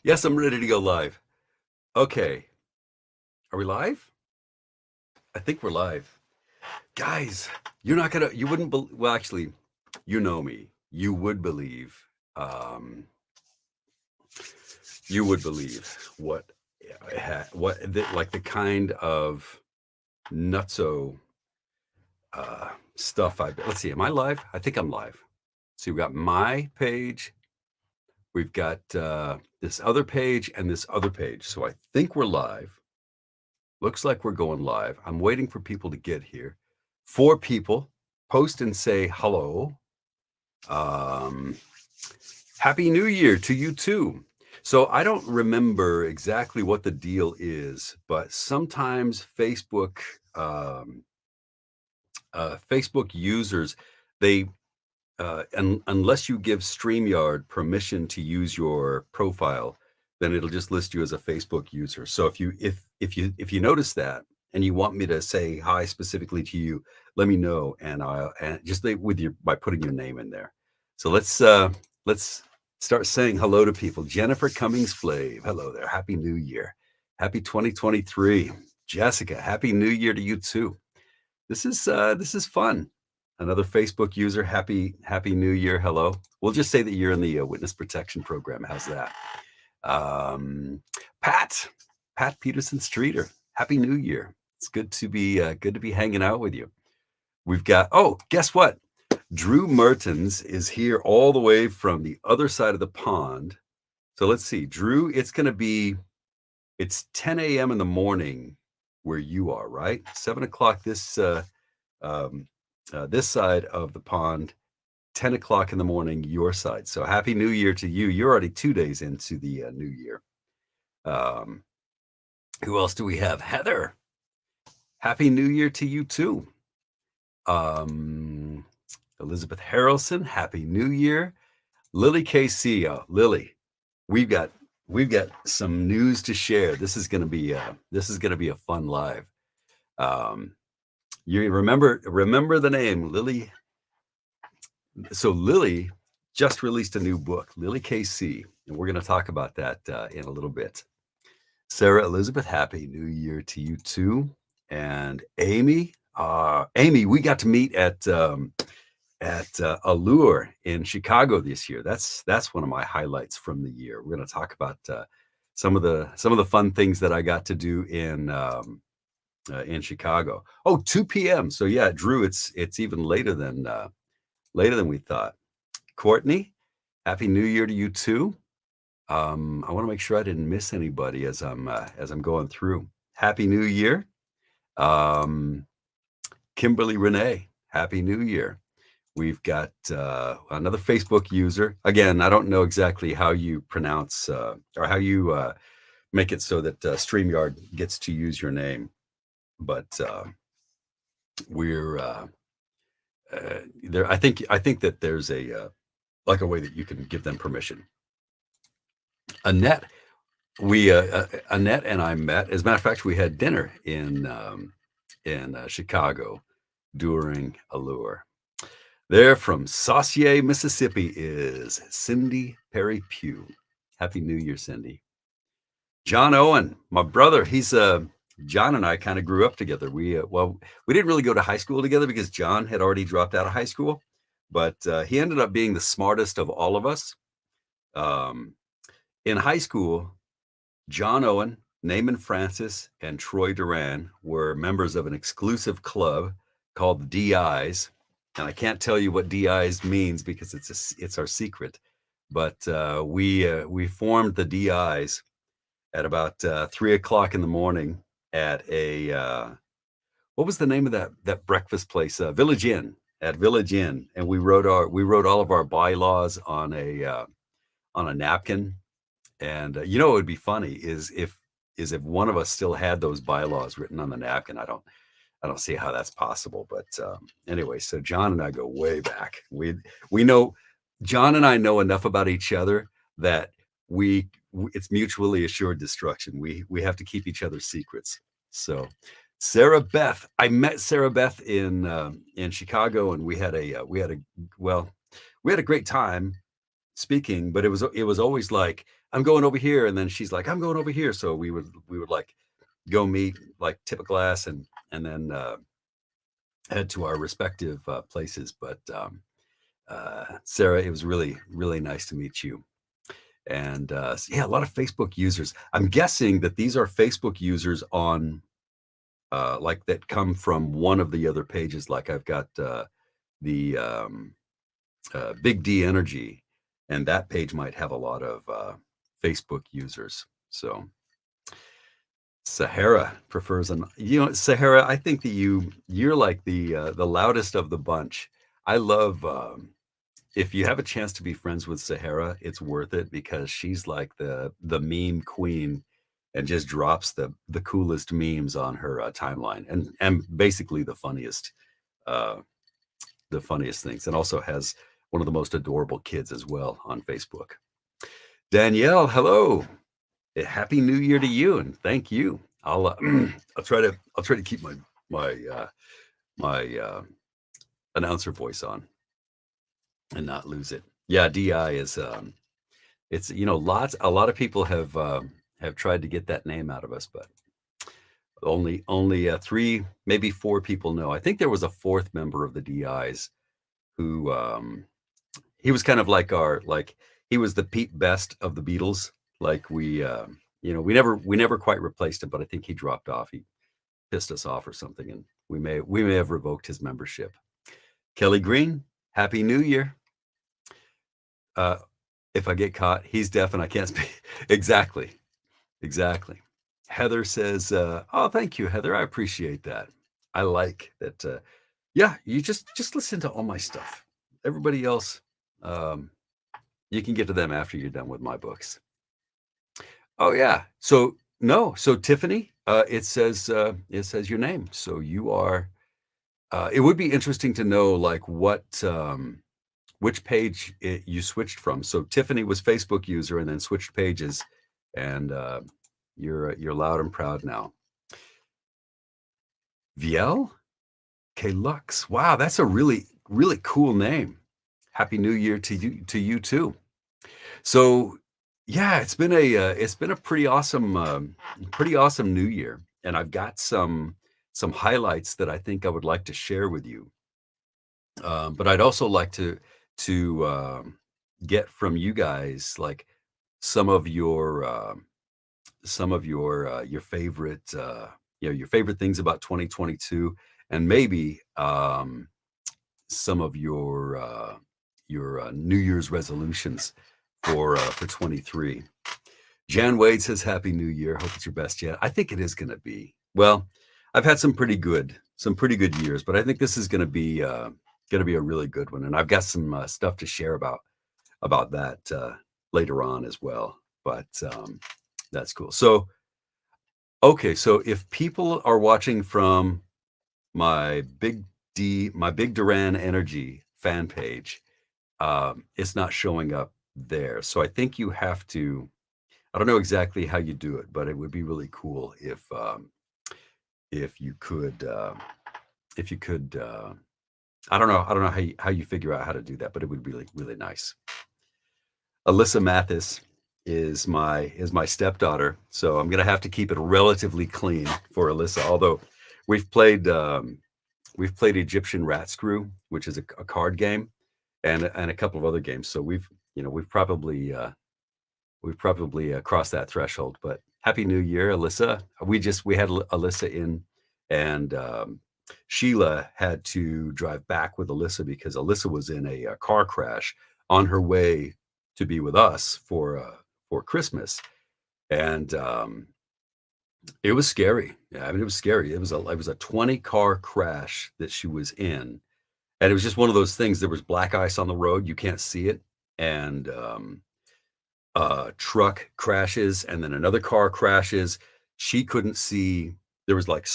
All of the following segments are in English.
Yes, I'm ready to go live. Okay. Are we live? I think we're live. Guys, you wouldn't, well, actually, you know me. Um, you would believe like the kind of nutso stuff let's see, am I live? I think I'm live. So we've got my page, we've got this other page and this other page. So I think we're live. Looks like we're going live. I'm waiting for people to get here. 4 people, post and say hello. Um, Happy New Year to you too. So I don't remember exactly what the deal is, but sometimes Facebook users, they unless you give StreamYard permission to use your profile, then it'll just list you as a Facebook user. So if you notice that and you want me to say hi specifically to you, let me know, and just by putting your name in there. So let's start saying hello to people. Jennifer Cummings Flave, hello there. Happy New Year. Happy 2023. Jessica, Happy New Year to you too. This is fun. Another Facebook user, happy New Year. Hello. We'll just say that you're in the witness protection program. How's that? Um, Pat, Pat Peterson Streeter. Happy New Year. It's good to be hanging out with you. We've got, oh, guess what? Drew Mertens is here all the way from the other side of the pond. So let's see, Drew. It's 10 a.m. in the morning where you are, right? 7 o'clock this side of the pond, 10 o'clock in the morning, your side. So happy New Year to you. You're already 2 days into the new year. Um, who else do we have? Heather, happy New Year to you too. Elizabeth Harrelson, happy New Year. Lily KC, Lily, we've got some news to share. This is going to be a fun live. You remember the name Lily. So Lily just released a new book, Lily KC, and we're going to talk about that in a little bit. Sarah Elizabeth, happy New Year to you too. And Amy, we got to meet at Allure in Chicago this year. That's one of my highlights from the year. We're going to talk about some of the fun things that I got to do in Chicago. Oh, 2 p.m. So yeah, Drew, it's even later than we thought. Courtney, happy New Year to you too. I want to make sure I didn't miss anybody as I'm going through. Happy New Year. Kimberly Renee, happy New Year. We've got another Facebook user. Again, I don't know exactly how you pronounce or how you make it so that StreamYard gets to use your name, but we're there. I think that there's a way that you can give them permission. Annette, Annette and I met. As a matter of fact, we had dinner in Chicago during Allure. There from Saucier, Mississippi is Cindy Perry Pugh. Happy New Year, Cindy. John Owen, my brother. He's John and I kind of grew up together. We didn't really go to high school together because John had already dropped out of high school, but he ended up being the smartest of all of us. In high school, John Owen, Naaman Francis, and Troy Duran were members of an exclusive club called the DIs. And I can't tell you what DIs means because it's our secret. But we formed the DIs at about 3 o'clock in the morning at a what was the name of that breakfast place? Village Inn, at Village Inn, and we wrote all of our bylaws on a napkin. And you know what would be funny is if one of us still had those bylaws written on the napkin. I don't see how that's possible, but anyway, so John and I go way back. We know, John and I know enough about each other that it's mutually assured destruction. We have to keep each other's secrets. So Sarah Beth, I met Sarah Beth in Chicago, and we had a great time speaking, but it was always like I'm going over here, and then she's like, I'm going over here. So we would like go meet, like tip a glass, and then head to our respective places. But Sarah, it was really really nice to meet you. And yeah, a lot of Facebook users. I'm guessing that these are Facebook users on like that come from one of the other pages. Like I've got the Big D Energy, and that page might have a lot of Facebook users. So Sahara prefers an, Sahara. I think that you're like the loudest of the bunch. I love if you have a chance to be friends with Sahara, it's worth it because she's like the meme queen and just drops the coolest memes on her timeline and basically uh, the funniest things, and also has one of the most adorable kids as well on Facebook. Danielle, hello. Happy New Year to you, and thank you. I'll try to keep my announcer voice on and not lose it. Yeah, DI is it's lots a lot of people have tried to get that name out of us, but only three, maybe four people know. I think there was a fourth member of the DIs who he was kind of like he was the Pete Best of the Beatles. Like we never quite replaced him, but I think he dropped off. He pissed us off or something, and we may have revoked his membership. Kelly Green, Happy New Year. Uh, if I get caught, he's deaf and I can't speak. Exactly. Exactly. Heather says, "Oh, thank you, Heather. I appreciate that. I like that. Yeah, you just listen to all my stuff. Everybody else, um, you can get to them after you're done with my books." Oh yeah. So no. So Tiffany, it says your name. So you are. It would be interesting to know like which page you switched from. So Tiffany was Facebook user and then switched pages, and you're loud and proud now. Viel K Lux. Wow, that's a really really cool name. Happy New Year to you too. So yeah, it's been a pretty awesome New Year, and I've got some highlights that I think I would like to share with you. But I'd also like to get from you guys like some of your favorite your favorite things about 2022, and maybe some of your New Year's resolutions for 23. Jan Wade says Happy New Year. Hope it's your best yet. I think it is going to be. Well, I've had some pretty good years, but I think this is going to be a really good one, and I've got some stuff to share about that later on as well. But that's cool. So okay, so if people are watching from my Big Duran Energy fan page, it's not showing up there. So I think you have to. I don't know exactly how you do it, but it would be really cool if you could if you could. I don't know how you figure out how to do that, but it would be really really nice. Alyssa Mathis is my stepdaughter, so I'm gonna have to keep it relatively clean for Alyssa. Although we've played we've played Egyptian Rat Screw, which is a card game, and a couple of other games. So we've probably crossed that threshold. But Happy New Year, Alyssa. We had Alyssa in, and Sheila had to drive back with Alyssa because Alyssa was in a car crash on her way to be with us for Christmas, and it was scary. Yeah, I mean, it was scary. It was a 20 car crash that she was in, and it was just one of those things. There was black ice on the road; you can't see it, and truck crashes, and then another car crashes. She couldn't see. There was like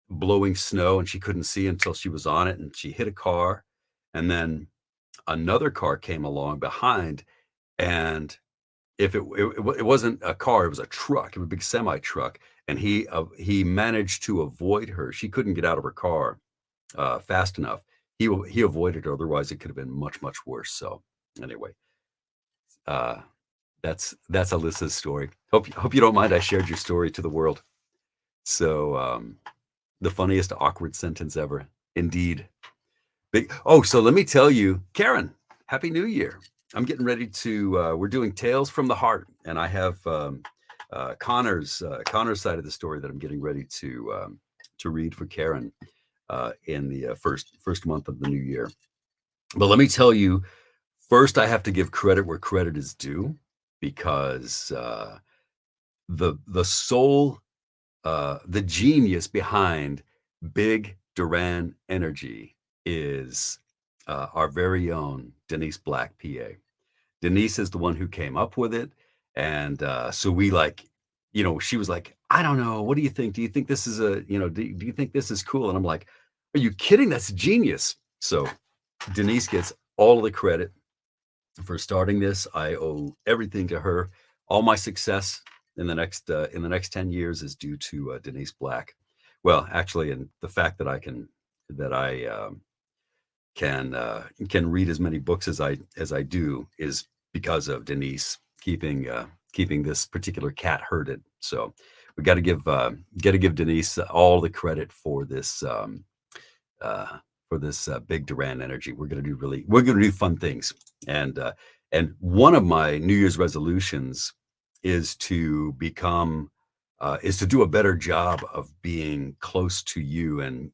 blowing snow, and she couldn't see until she was on it, and she hit a car, and then another car came along behind, and if it wasn't a car, it was a truck, it was a big semi truck, and he managed to avoid her. She couldn't get out of her car fast enough. He avoided her. Otherwise, it could have been much much worse. So anyway, uh, That's Alyssa's story. Hope you don't mind I shared your story to the world. So, the funniest awkward sentence ever. Indeed. So let me tell you, Karen, Happy New Year. I'm getting ready to, we're doing Tales from the Heart, and I have Connor's side of the story that I'm getting ready to read for Karen in the first month of the new year. But let me tell you, first I have to give credit where credit is due because the soul, the genius behind Big Duran Energy is our very own Denise Black, PA. Denise is the one who came up with it, and so we like, she was like, "I don't know. What do you think? Do you think this is do you think this is cool?" And I'm like, "Are you kidding? That's genius." So Denise gets all of the credit for starting this. I owe everything to her. All my success in the next 10 years is due to Denise Black. Well, actually, and the fact that I can read as many books as I do is because of Denise keeping this particular cat herded. So we got to give Denise all the credit for this big Duran Energy. We're going to do fun things, and one of my New Year's resolutions is to become is to do a better job of being close to you and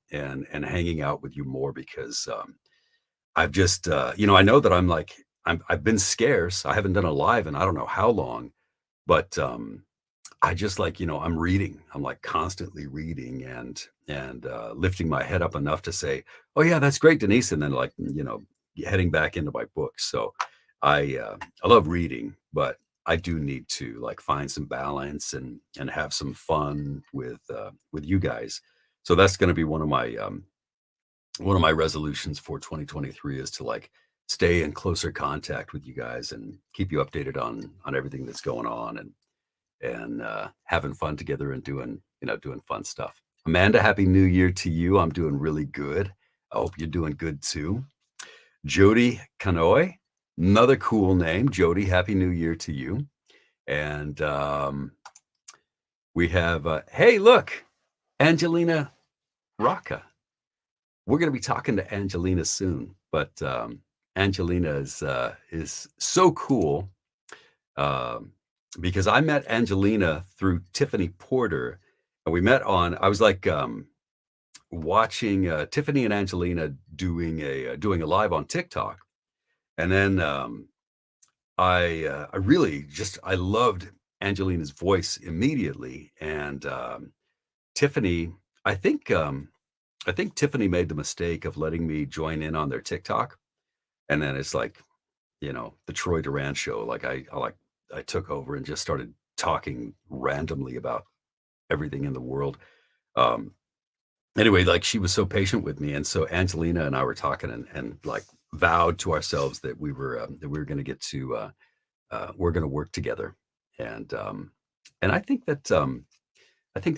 hanging out with you more because I've just I know that I've been scarce. I haven't done a live in I don't know how long, but I just I'm reading. I'm like constantly reading and lifting my head up enough to say, "Oh yeah, that's great, Denise," and then heading back into my books. So I love reading, but I do need to find some balance and have some fun with you guys. So that's going to be one of my resolutions for 2023 is to stay in closer contact with you guys and keep you updated on everything that's going on and having fun together and doing fun stuff. Amanda, Happy New Year to you. I'm doing really good. I hope you're doing good too. Jody Kanoy, another cool name. Jody, Happy New Year to you. And we have, hey, look, Angelina Rocca. We're going to be talking to Angelina soon, but Angelina is so cool. Because I met Angelina through Tiffany Porter, and we met on. I was watching Tiffany and Angelina doing a live on TikTok, and then I really I loved Angelina's voice immediately, and Tiffany. I think I think Tiffany made the mistake of letting me join in on their TikTok, and then it's the Troy Duran show. I took over and just started talking randomly about everything in the world. Um, anyway, she was so patient with me, and so Angelina and I were talking and vowed to ourselves that we were going to get to we're going to work together, and and I think that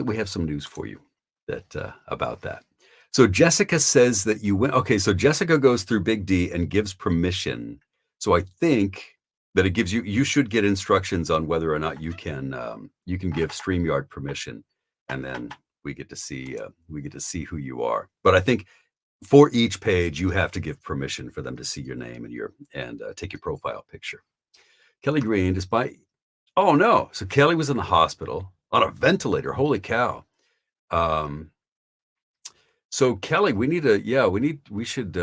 we have some news for you that about that. So Jessica says that you went. Okay, so Jessica goes through Big D and gives permission. So I think that it gives you should get instructions on whether or not you can give StreamYard permission, and then we get to see who you are. But I think for each page you have to give permission for them to see your name and take your profile picture. Kelly Green, despite oh no, so Kelly was in the hospital on a ventilator. Holy cow! Um, so Kelly, we should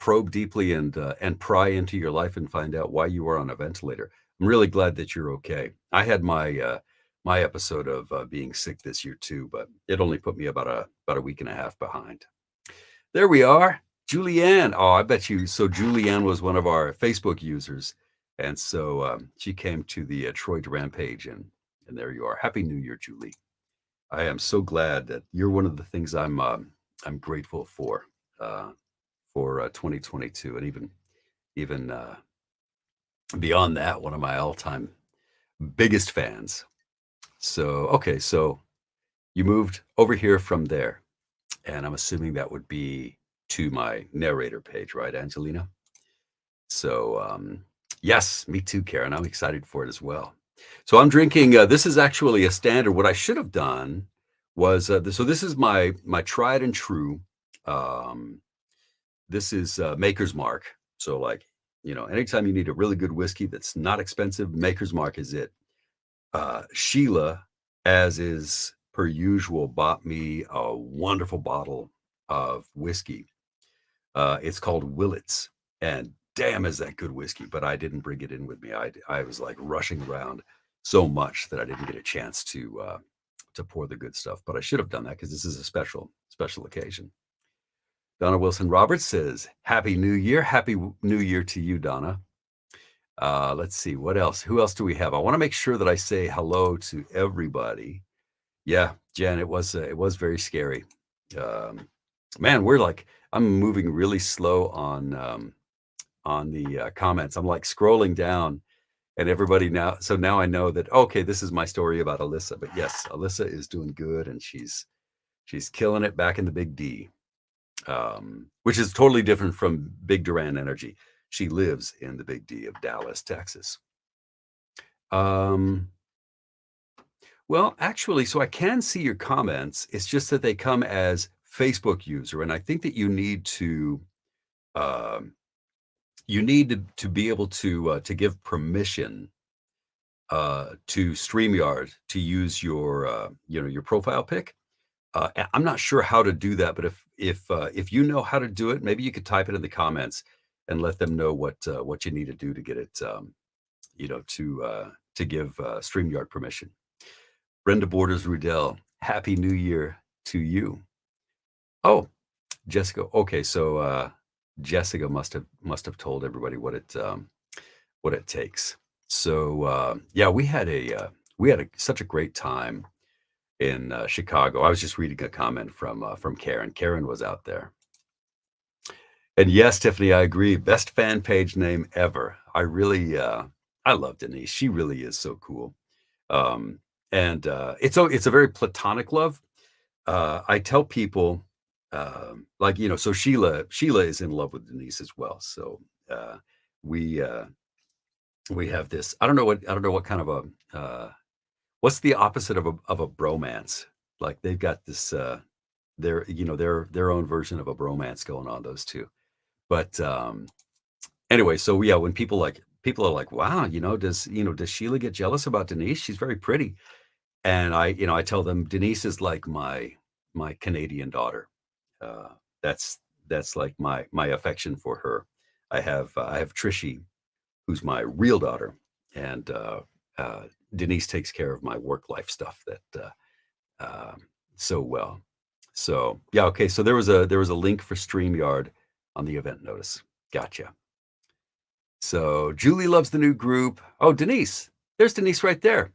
probe deeply and pry into your life and find out why you were on a ventilator. I'm really glad that you're okay. I had my episode of being sick this year too, but it only put me about a week and a half behind. There we are, Julianne. Oh, I bet you. So Julianne was one of our Facebook users, and so she came to the Troy Duran page, and there you are. Happy New Year, Julie. I am so glad that you're one of the things I'm grateful uh, for 2022, and even beyond that, one of my all-time biggest fans. So okay, so you moved over here from there, and I'm assuming that would be to my narrator page, right, Angelina? So Yes, me too, Karen. I'm excited for it as well. So I'm drinking. This is actually a standard. What I should have done was so this is my tried and true. Um, this is Maker's Mark. So like anytime you need a really good whiskey that's not expensive, Maker's Mark is it. Sheila, as is per usual, bought me a wonderful bottle of whiskey. It's called Willits, and damn, is that good whiskey! But I didn't bring it in with me. I was like rushing around so much that I didn't get a chance to pour the good stuff. But I should have done that because this is a special occasion. Donna Wilson Roberts says, "Happy New Year! Happy New Year to you, Donna." Let's see what else. Who else do we have? I want to make sure that I say hello to everybody. Yeah, Jen, it was very scary. Um, Man, I'm moving really slow on the comments. I'm like scrolling down, and everybody now. So now I know that okay, this is my story about Alyssa. But yes, Alyssa is doing good, and she's killing it back in the Big D, which is totally different from Big Duran Energy. She lives in the Big D of Dallas, Texas. Um, well, actually, so I can see your comments. It's just that they come as Facebook user, and I think that um, you need to be able to give permission to StreamYard to use your your profile pic. I'm not sure how to do that, but if you know how to do it, maybe you could type it in the comments and let them know what you need to do to get it to give StreamYard permission. Brenda Borders Rudell, Happy New Year to you. Oh, Jessica. Okay, so Jessica must have told everybody what it takes. So yeah, we had such a great time in Chicago. I was just reading a comment from Karen. Karen was out there, and yes, Tiffany, I agree. Best fan page name ever. I love Denise. She really is so cool. Um, and it's a very platonic love. I tell people, like so Sheila is in love with Denise as well. So uh, we uh, we have this. I don't know what kind of a what's the opposite of a bromance. Like they've got this their own version of a bromance going on, those two. But anyway, so yeah, when people are like, wow, does Sheila get jealous about Denise? She's very pretty. And I tell them Denise is like my Canadian daughter. Uh, that's that's like my affection for her. I have Trishy, who's my real daughter, and uh, Denise takes care of my work life stuff that so well. So yeah, okay. So there was a link for StreamYard on the event notice. Gotcha. So Julie loves the new group. Oh, Denise, there's Denise right there.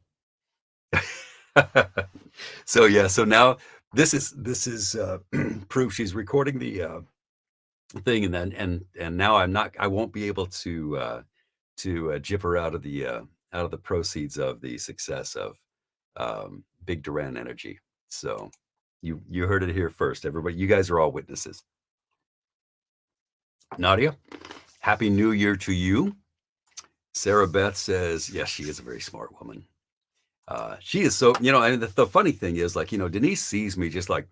So yeah, so now this is proof she's recording the thing, and then and now I won't be able to jip her out of the proceeds of the success of Big Duran Energy. So you heard it here first, everybody. You guys are all witnesses. Nadia, Happy New Year to you. Sarah Beth says, yes, she is a very smart woman. She is so, and the funny thing is, like, Denise sees me just like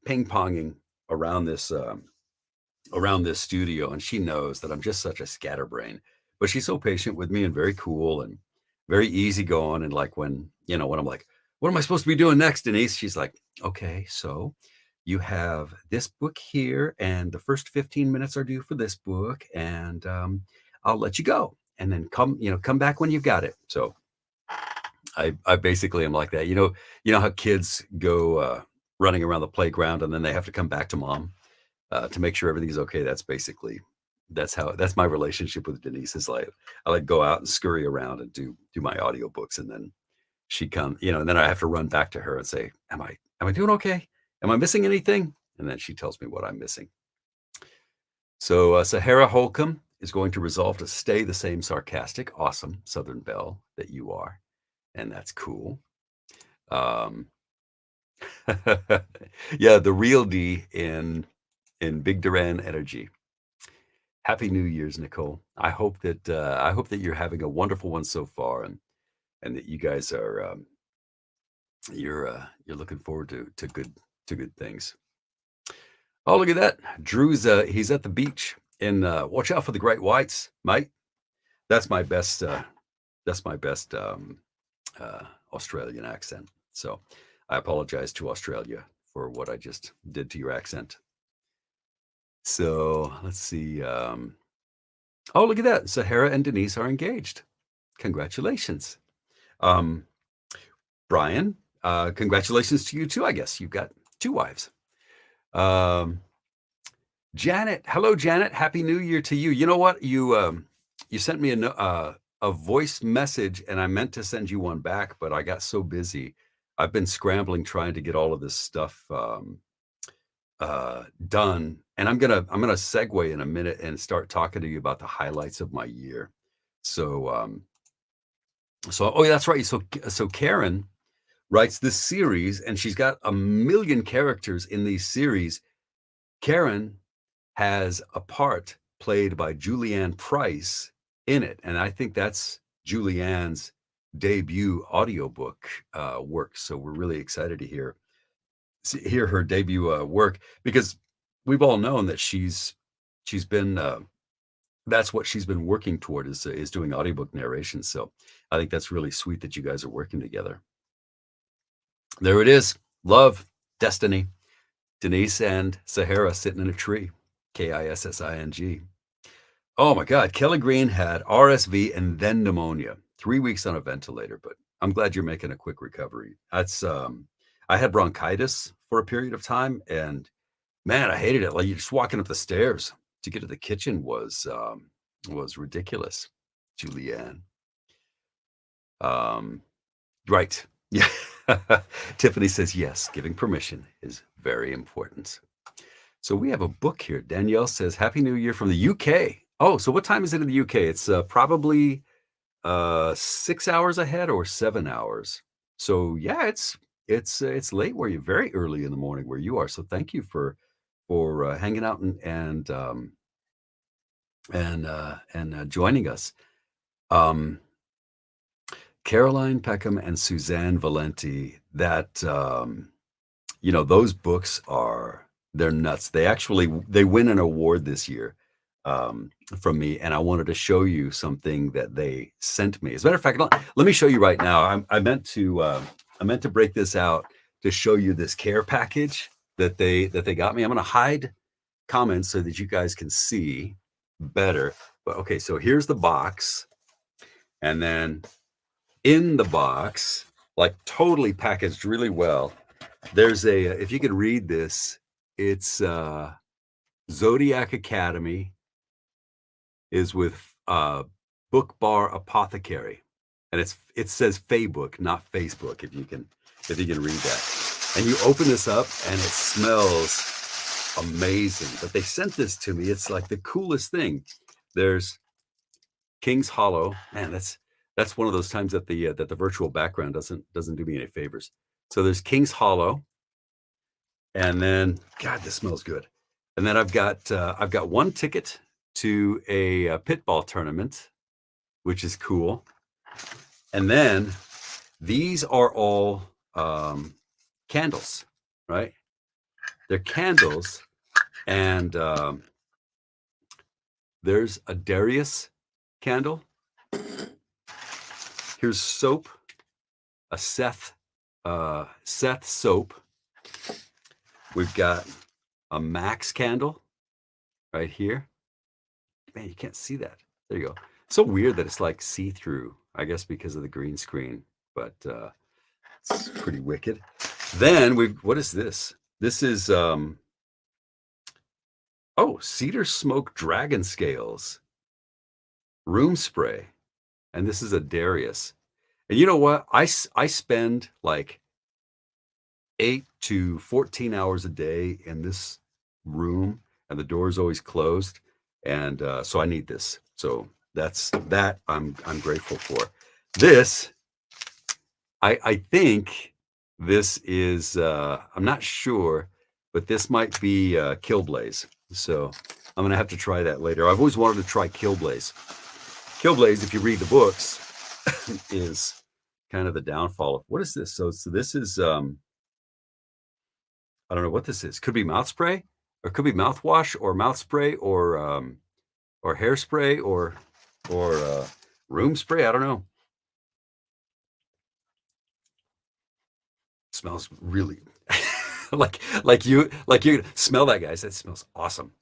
ping ponging around this studio, and she knows that I'm just such a scatterbrain. But she's so patient with me and very cool and very easygoing. And like when I'm like, what am I supposed to be doing next, Denise? She's like, okay, so you have this book here, and the first 15 minutes are due for this book, and I'll let you go. And then come back when you've got it. So I basically am like that. You know how kids go running around the playground and then they have to come back to mom to make sure everything's okay. That's my relationship with Denise. Is like I like go out and scurry around and do my audiobooks, and then she come, and then I have to run back to her and say, am I doing okay? Am I missing anything? And then she tells me what I'm missing. So Sahara Holcomb is going to resolve to stay the same sarcastic, awesome Southern belle that you are, and that's cool. Um, yeah, the real D in Big Duran Energy. Happy New Year's, Nicole. I hope that you're having a wonderful one so far, and that you guys are you're looking forward to good things. Oh, look at that. Drew's he's at the beach and watch out for the great whites, mate. That's my best uh Australian accent. So I apologize to Australia for what I just did to your accent. So let's see. Oh, look at that. Sahara and Denise are engaged. Congratulations. Um, Brian, congratulations to you too, I guess. You've got two wives. Um, Janet, hello, Janet. Happy New Year to you. You know what? You sent me a voice message, and I meant to send you one back, but I got so busy. I've been scrambling trying to get all of this stuff done, and I'm gonna segue in a minute and start talking to you about the highlights of my year. So oh, yeah, that's right. So Karen writes this series, and she's got a million characters in these series. Karen has a part played by Julianne Price in it, and I think that's Julianne's debut audiobook work. So we're really excited to hear her debut work, because we've all known that she's been that's what she's been working toward, is doing audiobook narration. So I think that's really sweet that you guys are working together. There it is. Love, destiny. Denise and Sahara sitting in a tree. Kissing. Oh my God. Kelly Green had RSV and then pneumonia. 3 weeks on a ventilator, but I'm glad you're making a quick recovery. That's I had bronchitis for a period of time, and man, I hated it. Like, you're just walking up the stairs to get to the kitchen was ridiculous. Julianne. Right. Yeah. Tiffany says, yes, giving permission is very important. So we have a book here. Danielle says, Happy New Year from the UK. Oh, so what time is it in the UK? It's probably 6 hours ahead or 7 hours. So yeah, it's late where you're very early in the morning where you are. So thank you for hanging out and joining us. Caroline Peckham and Suzanne Valenti, that those books they're nuts. They win an award this year from me, and I wanted to show you something that they sent me. As a matter of fact, let me show you right now. I meant to break this out to show you this care package that they got me. I'm going to hide comments so that you guys can see better. But okay, so here's the box, and then in the box, like totally packaged really well, there's if you could read this, it's Zodiac Academy is with Book Bar Apothecary, and it says Facebook, not Facebook, if you can read that. And you open this up and it smells amazing. But they sent this to me. It's like the coolest thing. There's King's Hollow. Man, that's one of those times that the virtual background doesn't do me any favors. So there's King's Hollow, and then God, this smells good. And then I've got one ticket to a pitball tournament, which is cool. And then these are all candles, right? They're candles, and there's a Darius candle. Here's soap, a Seth soap. We've got a Max candle right here. Man, you can't see that. There you go. So weird that it's like see-through, I guess because of the green screen, but it's pretty wicked. Then what is this? This is cedar smoke dragon scales room spray, and this is a Darius. And you know what? I spend like 8 to 14 hours a day in this room, and the door is always closed, and so I need this. So that I'm grateful for. This, I think this is I'm not sure, but this might be Killblaze. So I'm gonna have to try that later. I've always wanted to try Killblaze. Killblaze, if you read the books, is kind of the downfall of what is this? So this is I don't know what this is. Could be mouth spray, or could be mouthwash, or mouth spray, or hairspray, or room spray. I don't know. It smells really like you smell that, guys. That smells awesome.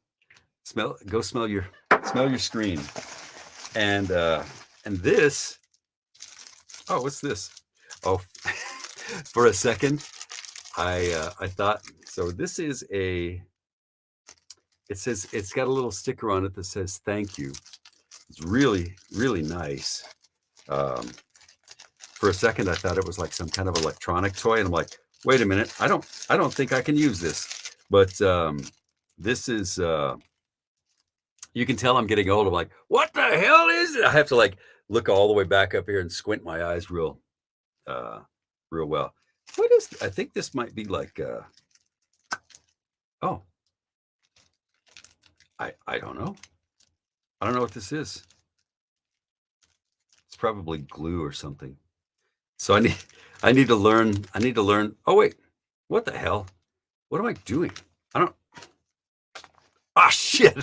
Go smell your screen. And this, oh, what's this? Oh, for a second, I thought, so this is it says, it's got a little sticker on it that says thank you. It's really, really nice. For a second, I thought it was like some kind of electronic toy, and I'm like, wait a minute, I don't think I can use this. But this is, you can tell I'm getting old. I'm like, what the hell is it? I have to like look all the way back up here and squint my eyes real well. What is, I think this might be like, oh, I don't know. I don't know what this is. It's probably glue or something. So I need to learn. Oh wait, what the hell? What am I doing? I don't. Ah, shit.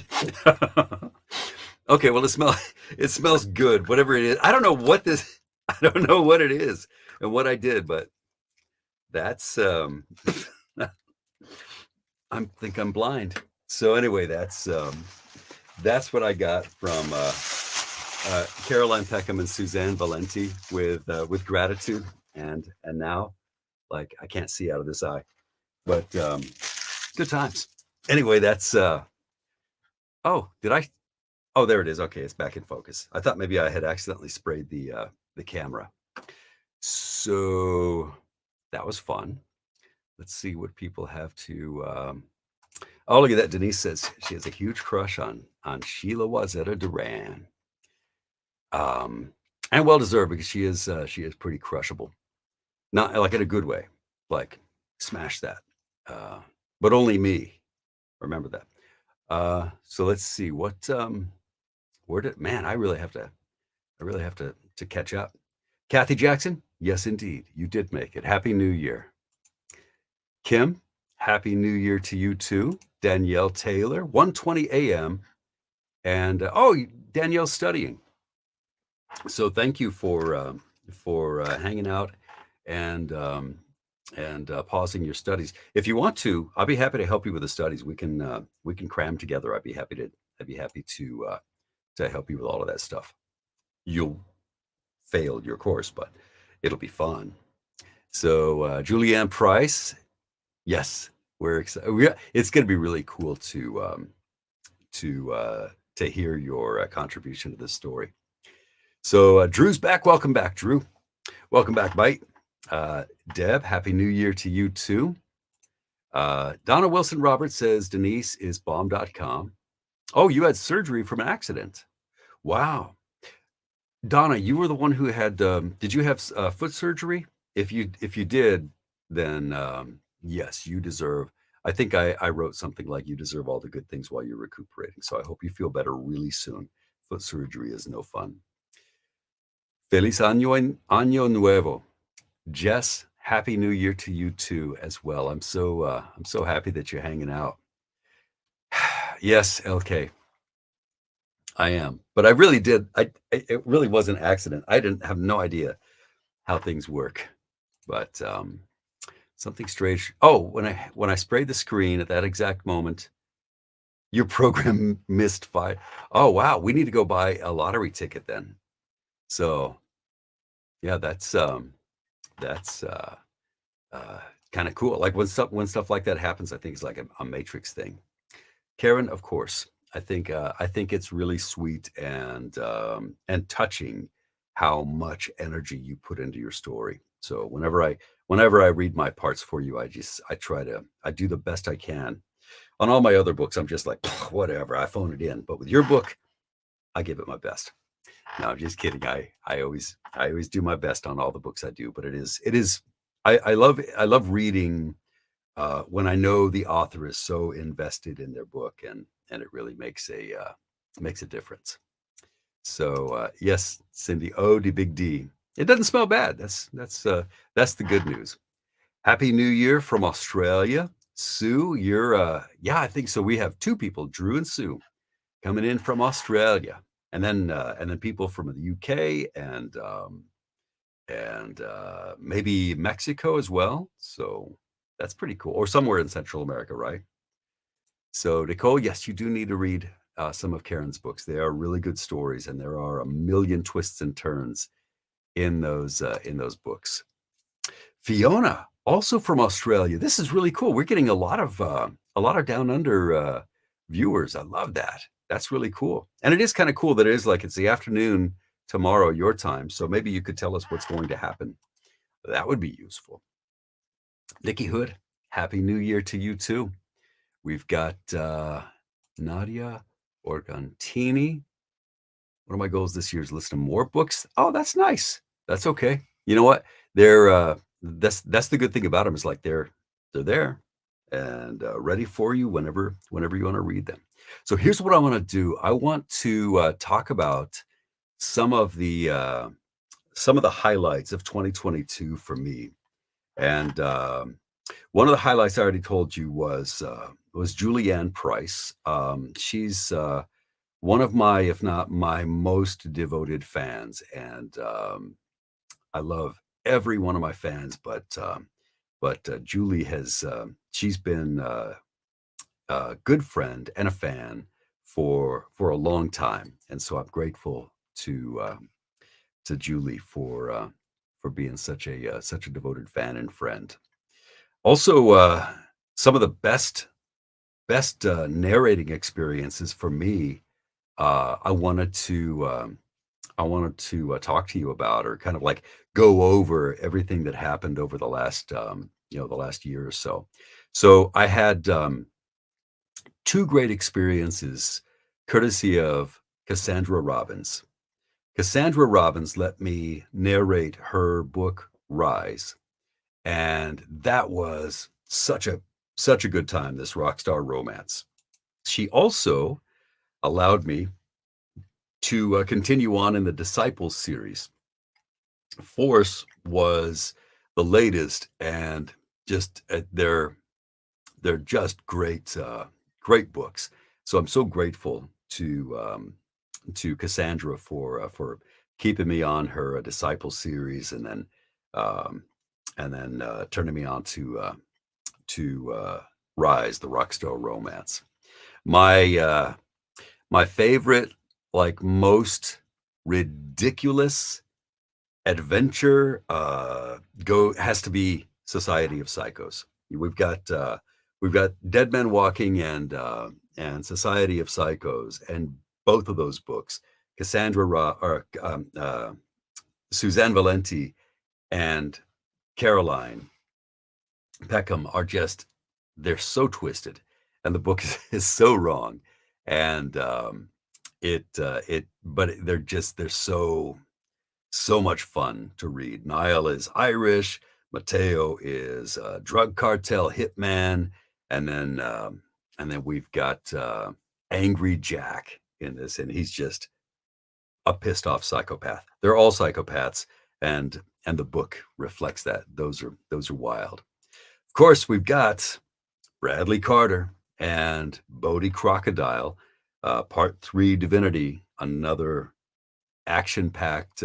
Okay, well, it smells good. Whatever it is, I don't know what this. I don't know what it is and what I did, but that's I think I'm blind. So anyway, that's what I got from Caroline Peckham and Suzanne Valenti with gratitude, and now, like, I can't see out of this eye, but good times. Anyway, that's oh, did I? Oh, there it is. Okay, it's back in focus. I thought maybe I had accidentally sprayed the camera. So that was fun. Let's see what people have to. Oh, look at that. Denise says she has a huge crush on Sheila Wazetta Duran. And well deserved, because she is pretty crushable. Not like in a good way, like smash that. But only me. Remember that. So let's see what man, I really have to catch up. Kathy Jackson, yes indeed, you did make it. Happy New Year. Kim, Happy New Year to you too. Danielle Taylor, 1:20 a.m. And Danielle's studying. So thank you for hanging out and pausing your studies. If you want to, I'll be happy to help you with the studies. We can cram together. I'd be happy to help you with all of that stuff. You'll fail your course, but it'll be fun. So Julianne Price, yes, we're excited. It's going to be really cool to hear your contribution to this story. So Drew's back. Welcome back, Drew. Welcome back, Mike. Deb, Happy New Year to you too. Donna Wilson Roberts says Denise is bomb.com. Oh, you had surgery from an accident. Wow. Donna, you were the one who had, did you have foot surgery? If you did, then yes, you deserve, I think I wrote something like, you deserve all the good things while you're recuperating. So I hope you feel better really soon. Foot surgery is no fun. Feliz año nuevo. Jess, Happy New Year to you too as well. I'm so happy that you're hanging out. Yes, LK. I am, but I really did. It really was an accident. I didn't have no idea how things work, but something strange. Oh, when I sprayed the screen at that exact moment, your program missed 5. Oh wow, we need to go buy a lottery ticket then. So yeah, that's kind of cool. Like when stuff like that happens, I think it's like a Matrix thing. Karen, of course. I think it's really sweet and touching how much energy you put into your story. So whenever I read my parts for you, I do the best I can. On all my other books, I'm just like, whatever, I phone it in. But with your book, I give it my best. No, I'm just kidding. I always do my best on all the books I do. But it is I love reading when I know the author is so invested in their book, and it really makes a difference. So yes, Cindy, oh, the big D. It doesn't smell bad. That's the good news. Happy New Year from Australia. Sue, you're yeah, I think so. We have two people, Drew and Sue, coming in from Australia. And then people from the UK and maybe Mexico as well. So that's pretty cool. Or somewhere in Central America, right? So Nicole, yes, you do need to read some of Karen's books. They are really good stories, and there are a million twists and turns in those books. Fiona, also from Australia. This is really cool. We're getting a lot of down under viewers. I love that. That's really cool. And it is kind of cool that it is like it's the afternoon tomorrow your time. So maybe you could tell us what's going to happen. That would be useful. Nikki Hood, happy New Year to you too. We've got Nadia Organtini. One of my goals this year is listen to more books. Oh, that's nice. That's okay. You know what? They're that's the good thing about them is like they're there and ready for you whenever you want to read them. So here's what I want to do. I want to talk about some of the uh, some of the highlights of 2022 for me. And one of the highlights I already told you was Julianne Price. She's one of my, if not my most devoted fans, and I love every one of my fans. But Julie has she's been a good friend and a fan for a long time, and so I'm grateful to Julie for being such a devoted fan and friend. Also, some of the best narrating experiences for me. I wanted to talk to you about, or kind of like go over everything that happened over the last the last year or so. So I had two great experiences courtesy of Cassandra Robbins. Cassandra Robbins let me narrate her book Rise, and that was such a good time, this rock star romance. She also allowed me to continue on in the Disciples series. Force was the latest, and just they're just great books. So I'm so grateful to Cassandra for keeping me on her Disciples series, um, and then turning me on to Rise, the Rockstar Romance. My my favorite, like most ridiculous adventure go has to be Society of Psychos. We've got Dead Men Walking and Society of Psychos, and both of those books, Suzanne Valenti and Caroline Peckham are just they're so twisted, and the book is so wrong, and but they're so much fun to read. Niall is Irish, Mateo is a drug cartel hitman, and then we've got Angry Jack in this, and he's just a pissed off psychopath. They're all psychopaths, and the book reflects that. Those are wild. Of course, we've got Bradley Carter and Bodie Crocodile, Part Three, Divinity, another action-packed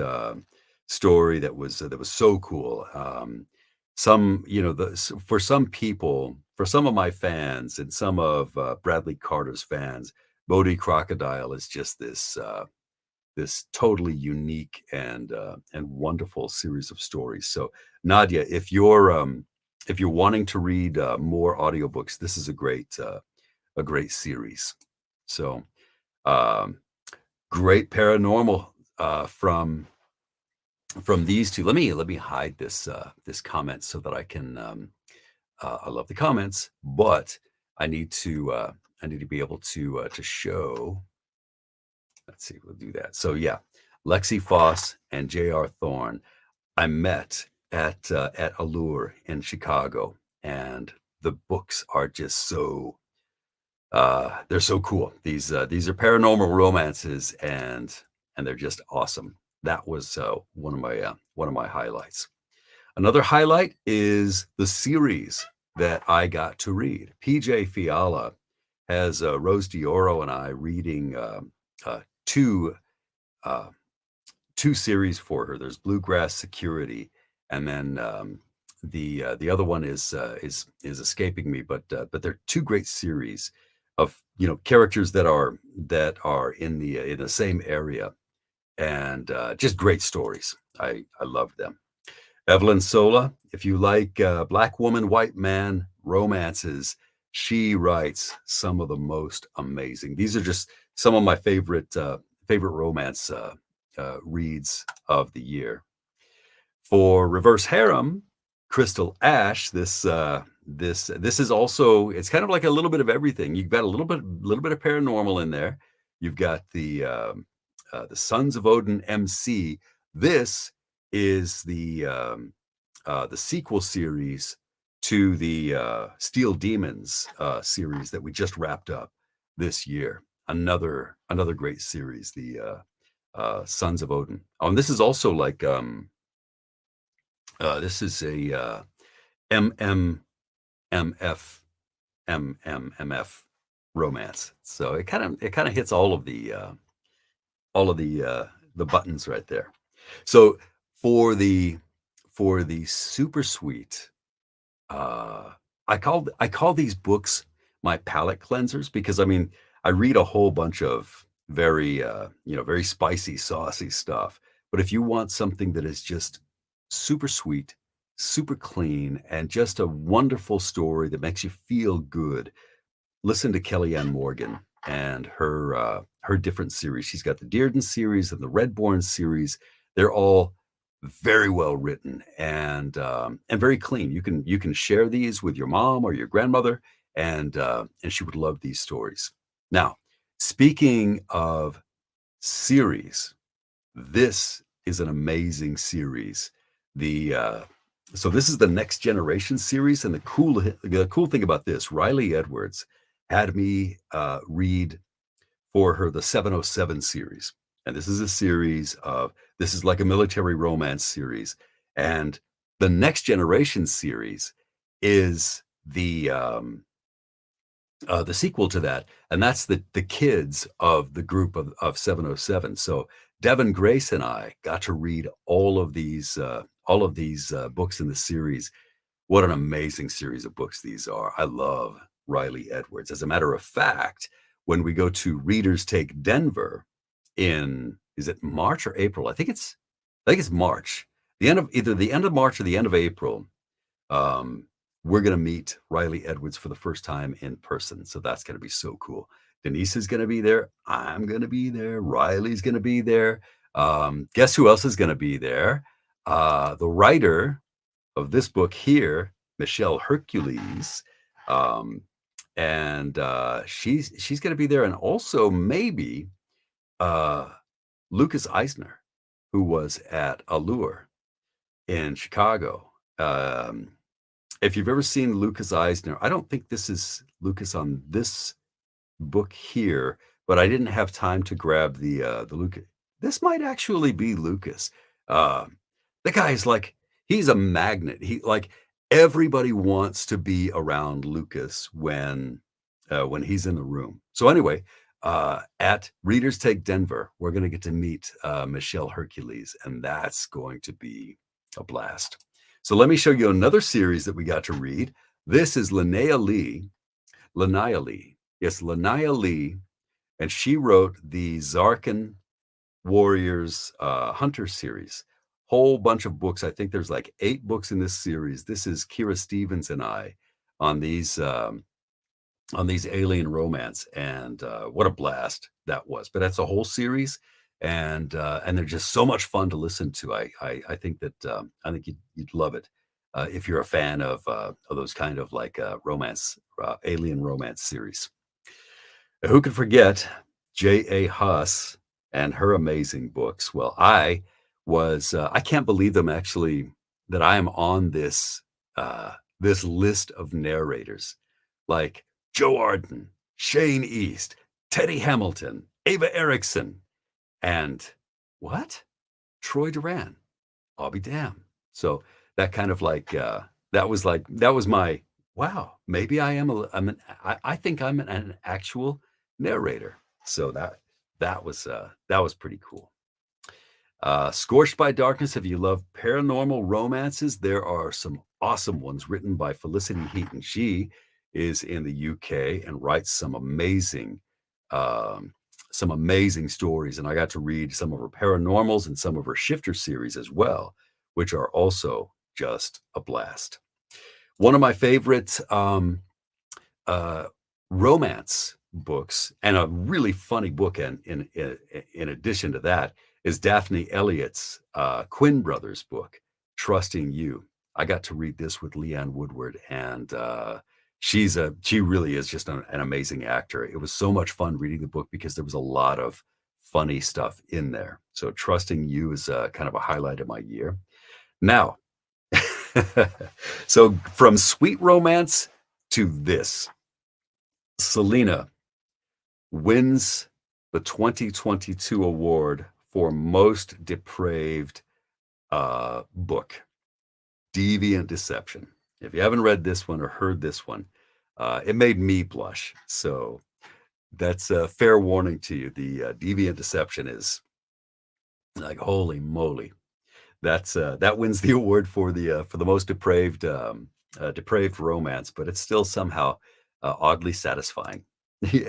story that was so cool. Some, for some people, for some of my fans and some of Bradley Carter's fans, Bodie Crocodile is just this totally unique and wonderful series of stories. So Nadia, if you're wanting to read more audiobooks, this is a great series. So um, great paranormal from these two. Let me hide this comment so that I can. I love the comments, but I need to be able to show. Let's see, we'll do that. So yeah, Lexi Foss and J.R. Thorne. I met at Allure in Chicago, and the books are just They're so cool. These are paranormal romances, and they're just awesome. That was one of my highlights. Another highlight is the series that I got to read. PJ Fiala has Rose DiOro and I reading two uh, two series for her. There's Bluegrass Security, and then the other one is escaping me, but they're two great series of characters that are in the same area, and just great stories. I love them. Evelyn Sola, if you like black woman, white man romances, she writes some of the most amazing. These are just some of my favorite romance reads of the year. For Reverse Harem, Crystal Ash, this is also, it's kind of like a little bit of everything. You've got a little bit of paranormal in there. You've got the Sons of Odin MC. This is the sequel series to the Steel Demons series that we just wrapped up this year. Another great series, the Sons of Odin. Oh, and this is also like this is a MMMF MMMF romance. So it kind of hits all of the buttons right there. So for the super sweet, I call these books my palate cleansers because I mean I read a whole bunch of very spicy, saucy stuff. But if you want something that is just super sweet, super clean, and just a wonderful story that makes you feel good, listen to Kellyanne Morgan and her different series. She's got the Dearden series and the Redbourne series. They're all very well written and very clean. You can share these with your mom or your grandmother, and she would love these stories. Now, speaking of series, this is an amazing series. The So this is the Next Generation series, and the cool thing about this, Riley Edwards had me read for her the 707 series. And this is a series of this is like a military romance series. And the Next Generation series is the sequel to that, and that's the kids of the group of 707. So Devin Grace and I got to read all of these books in the series. What an amazing series of books these are. I love Riley Edwards. As a matter of fact, when we go to Readers Take Denver in, is it March or April? I think it's March. The end of March or the end of April. Um, we're going to meet Riley Edwards for the first time in person. So that's going to be so cool. Denise is going to be there. I'm going to be there. Riley's going to be there. Guess who else is going to be there? The writer of this book here, Michelle Hercules. And she's going to be there. And also maybe uh, Lucas Eisner, who was at Allure in Chicago. If you've ever seen Lucas Eisner, I don't think this is Lucas on this book here, but I didn't have time to grab the Lucas. This might actually be Lucas. Uh, the guy's like he's a magnet. He like everybody wants to be around Lucas when he's in the room. So anyway, at Readers Take Denver, we're going to get to meet Michelle Hercules, and that's going to be a blast. So let me show you another series that we got to read. This is Linnea Lee. Yes, Linnea Lee, and she wrote the Zarkan Warriors Hunter series. Whole bunch of books. I think there's like 8 books in this series. This is Kira Stevens and I on these alien romance, and what a blast that was. But that's a whole series, and they're just so much fun to listen to. I think that I think you'd love it if you're a fan of those kind of like romance alien romance series. Who could forget J.A. Huss and her amazing books? Well, I can't believe them actually that I am on this list of narrators like Joe Arden, Shane East, Teddy Hamilton, Ava Erickson, and what? Troy Duran. I'll be damned. So that kind of that was my wow. Maybe I am I think I'm an actual narrator. So that was pretty cool. Scorched by Darkness. If you love paranormal romances, there are some awesome ones written by Felicity Heaton. She is in the UK and writes um, some amazing stories. And I got to read some of her paranormals and some of her shifter series as well, which are also just a blast. One of my favorite uh, romance books, and a really funny book in addition to that, is Daphne Elliott's Quinn Brothers book, Trusting You. I got to read this with Leanne Woodward, and she really is just an amazing actor. It was so much fun reading the book because there was a lot of funny stuff in there. So Trusting You is kind of a highlight of my year. Now, so from sweet romance to this, Selena wins the 2022 award for most depraved book, Deviant Deception. If you haven't read this one or heard this one, it made me blush. So that's a fair warning to you. The Deviant Deception is like, holy moly. That wins the award for the most depraved romance, but it's still somehow oddly satisfying.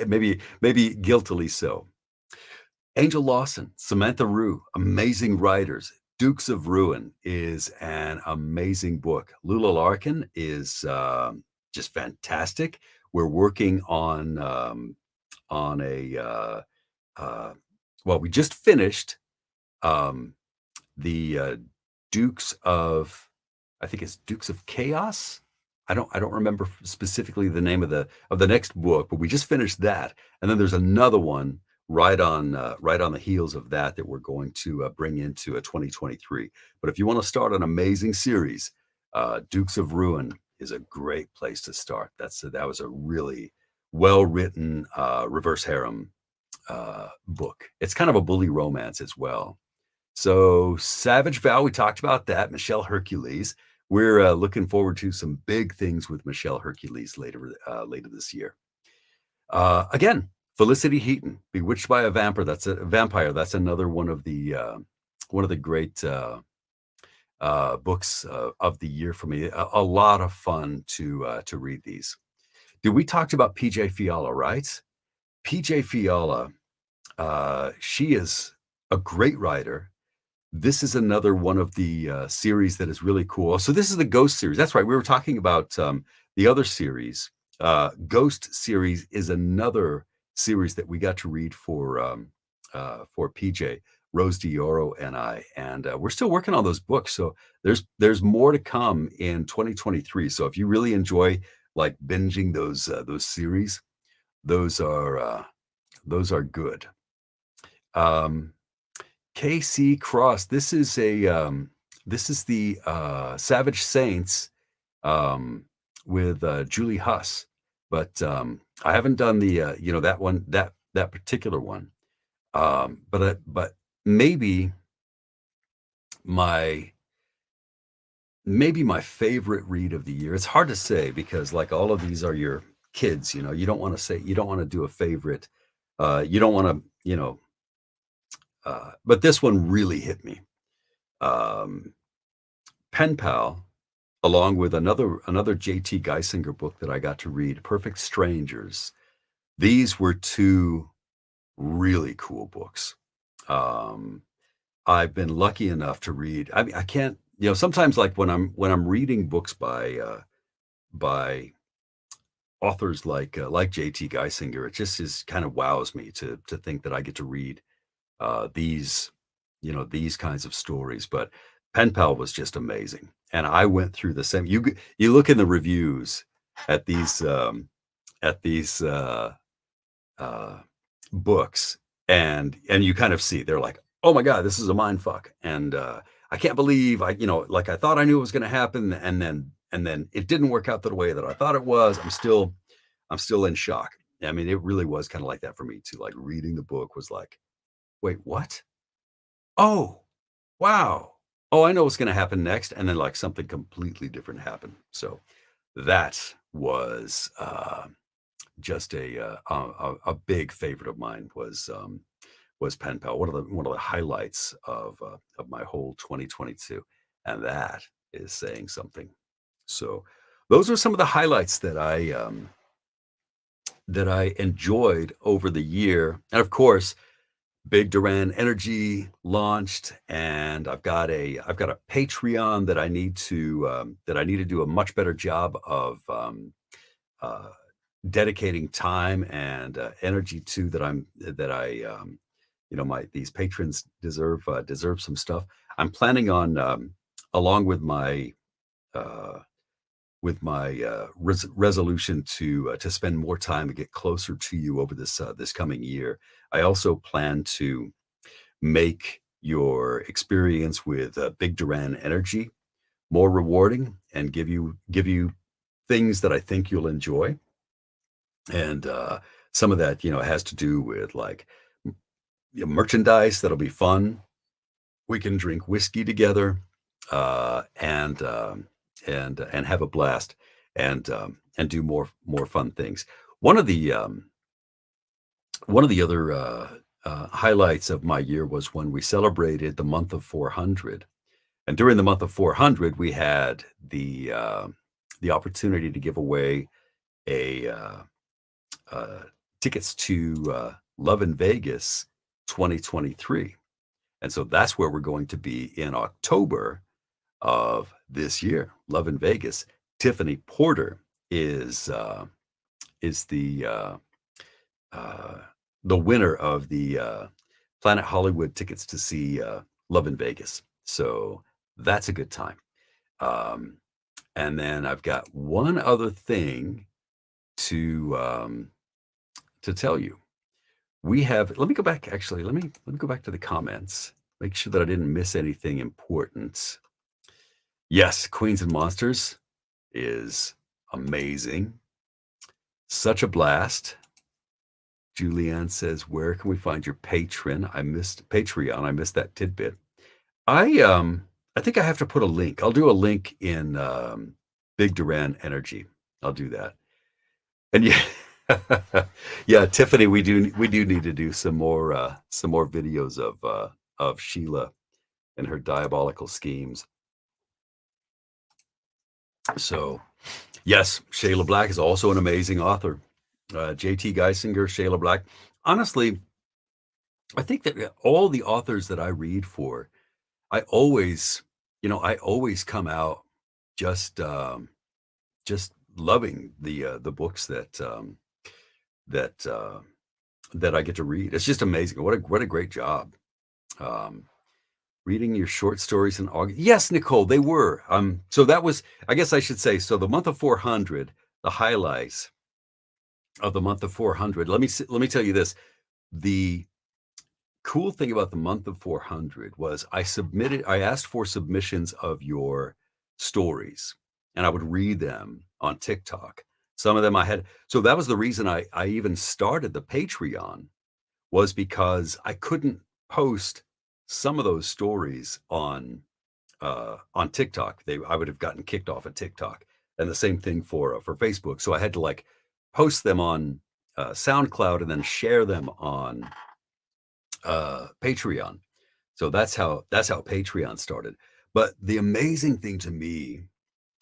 Maybe guiltily so. Angel Lawson, Samantha Rue, amazing writers. Dukes of Ruin is an amazing book. Lula Larkin is just fantastic. We're working on well, we just finished um, the Dukes of, I think it's Dukes of Chaos. I don't remember specifically the name of the next book, but we just finished that, and then there's another one right on the heels of that we're going to bring into a 2023. But if you want to start an amazing series, Dukes of Ruin is a great place to start. That was a really well written reverse harem book. It's kind of a bully romance as well. So Savage Vow, we talked about that. Michelle Hercules. We're looking forward to some big things with Michelle Hercules later this year. Again, Felicity Heaton, Bewitched by a Vampire. That's a vampire. That's another one of the great books of the year for me. A lot of fun to read these. Dude, we talked about PJ Fiala, right? PJ Fiala, she is a great writer. This is another one of the series that is really cool. So this is the Ghost series. That's right. We were talking about the other series. Ghost series is another series that we got to read for PJ, Rose DiOro and I, and we're still working on those books. So there's more to come in 2023. So if you really enjoy like binging those series, those are good. KC Cross. This is the Savage Saints with Julie Huss, but I haven't done the that one, that particular one. But maybe my favorite read of the year. It's hard to say because like all of these are your kids. You don't want to do a favorite. You don't want to but this one really hit me. Pen Pal, along with another J.T. Geisinger book that I got to read, Perfect Strangers. These were two really cool books. I've been lucky enough to read. I mean, I can't, sometimes like when I'm reading books by authors like J.T. Geisinger, it just is kind of wows me to think that I get to read these kinds of stories. But Pen Pal was just amazing, and I went through the same. You look in the reviews at these books, and you kind of see they're like, oh my god, this is a mind fuck, and I can't believe I thought I knew it was going to happen, and then it didn't work out the way that I thought it was. I'm still in shock. I mean, it really was kind of like that for me too. Like reading the book was like, wait, what? Oh, wow. Oh, I know what's going to happen next. And then like something completely different happened. So that was just a big favorite of mine was pen pal. One of the highlights of my whole 2022, and that is saying something. So those are some of the highlights that I enjoyed over the year, and of course, big Duran Energy launched, and I've got a Patreon that I need to do a much better job of uh, dedicating time and energy to that I my these patrons deserve some stuff. I'm planning on along uh, with my resolution to spend more time and get closer to you over this coming year. I also plan to make your experience with Big Duran Energy more rewarding and give you things that I think you'll enjoy. And some of that, has to do with like merchandise that'll be fun. We can drink whiskey together, uh, and um, and have a blast, and do more fun things. One of the um, one of the other highlights of my year was when we celebrated the month of 400, and during the month of 400, we had the opportunity to give away a tickets to Love in Vegas 2023. And so that's where we're going to be in October of this year. Love in Vegas. Tiffany Porter is uh, is uh, the winner of the Planet Hollywood tickets to see Love in Vegas. So that's a good time. Um, and then I've got one other thing to to tell you. We have. Let me go back. Actually, let me go back to the comments. Make sure that I didn't miss anything important. Yes, Queens and Monsters is amazing. Such a blast. Julianne says, "Where can we find your patron? I missed Patreon. I missed that tidbit." I think I have to put a link. I'll do a link in Big Duran Energy. I'll do that. And yeah, yeah, Tiffany, we do need to do some more videos of Sheila and her diabolical schemes. So yes, Shayla Black is also an amazing author. JT Geisinger, Shayla Black. Honestly, I think that all the authors that I read for, I always, I always come out just just loving the books that that I get to read. It's just amazing. What a great job. Um, Reading your short stories in August. Yes, Nicole, they were. So that was, I guess I should say, so the month of 400, the highlights of the month of 400. Let me tell you this. The cool thing about the month of 400 was I asked for submissions of your stories, and I would read them on TikTok. Some of them I had. So that was the reason I even started the Patreon, was because I couldn't post some of those stories on TikTok. I would have gotten kicked off of TikTok, and the same thing for Facebook. So I had to like post them on SoundCloud and then share them on Patreon. So that's how Patreon started. But the amazing thing to me,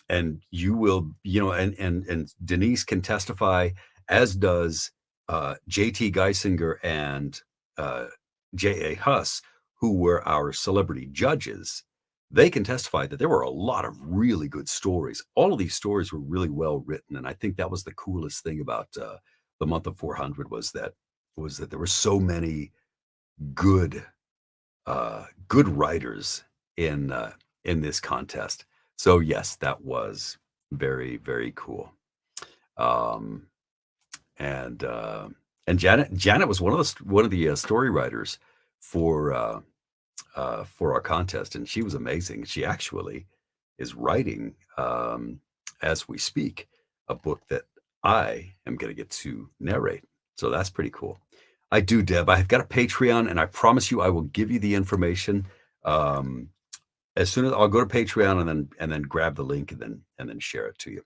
and you will, and Denise can testify, as does JT Geisinger and uh, J.A. Huss, who were our celebrity judges. They can testify that there were a lot of really good stories. All of these stories were really well written, and I think that was the coolest thing about the month of 400 was that there were so many good good writers in this contest. So yes, that was very, very cool. Um, and and Janet was one of the story writers for for our contest, and she was amazing. She actually is writing as we speak a book that I am going to get to narrate. So that's pretty cool. I do, Deb. I've got a Patreon, and I promise you I will give you the information. Um, as soon as I'll go to Patreon and then grab the link and then share it to you.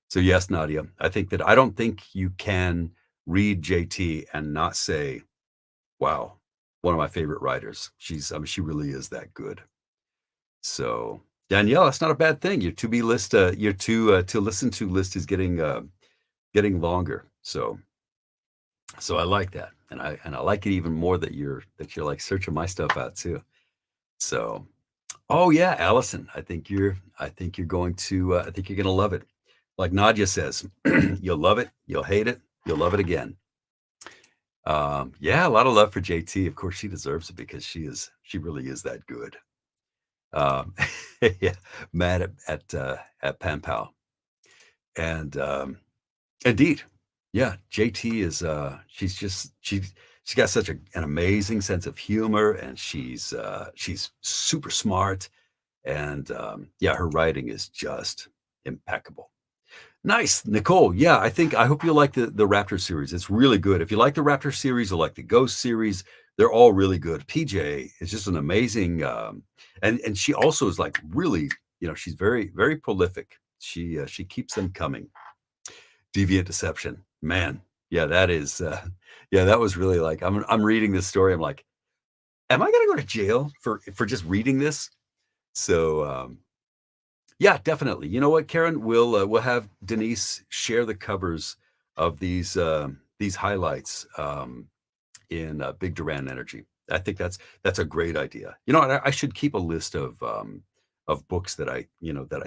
So yes, Nadia, I don't think you can read JT and not say, wow, one of my favorite writers. I mean, she really is that good. So Danielle, that's not a bad thing. Your to be list, your to listen to list is getting longer. So I like that, and I like it even more that you're like searching my stuff out too. So oh yeah, Allison, I think you're going to I think you're going to love it. Like Nadia says, you'll love it, you'll hate it, you'll love it again. Yeah, a lot of love for JT. Of course, she deserves it because she really is that good. Um, yeah, mad at Pan Pal, and indeed, yeah, JT is she's got such an amazing sense of humor, and she's super smart, and yeah, her writing is just impeccable. Nice, Nicole. Yeah, I hope you like the Raptor series. It's really good. If you like the Raptor series or like the Ghost series, they're all really good. PJ is just an amazing, and she also is like really, she's very prolific. She keeps them coming. Deviant Deception, man. Yeah, that is, yeah, that was really like I'm reading this story. I'm like, am I gonna go to jail for just reading this? So yeah, definitely. You know what, Karen? We'll have Denise share the covers of these highlights in Big Duran Energy. I think that's a great idea. I should keep a list of books that I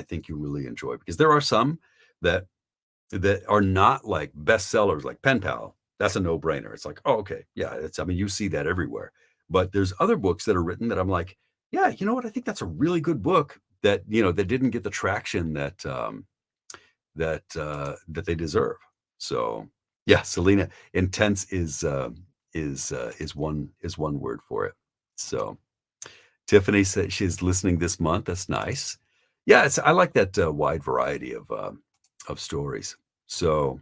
think you really enjoy, because there are some that are not like bestsellers like Pen Pal. That's a no-brainer. It's like, oh, okay, yeah. I mean, you see that everywhere. But there's other books that are written that I'm like, yeah, you know what? I think that's a really good book that didn't get the traction that they deserve. So yeah, Selena, intense is one word for it. So Tiffany said she's listening this month. That's nice. Yeah, I like that wide variety of stories. So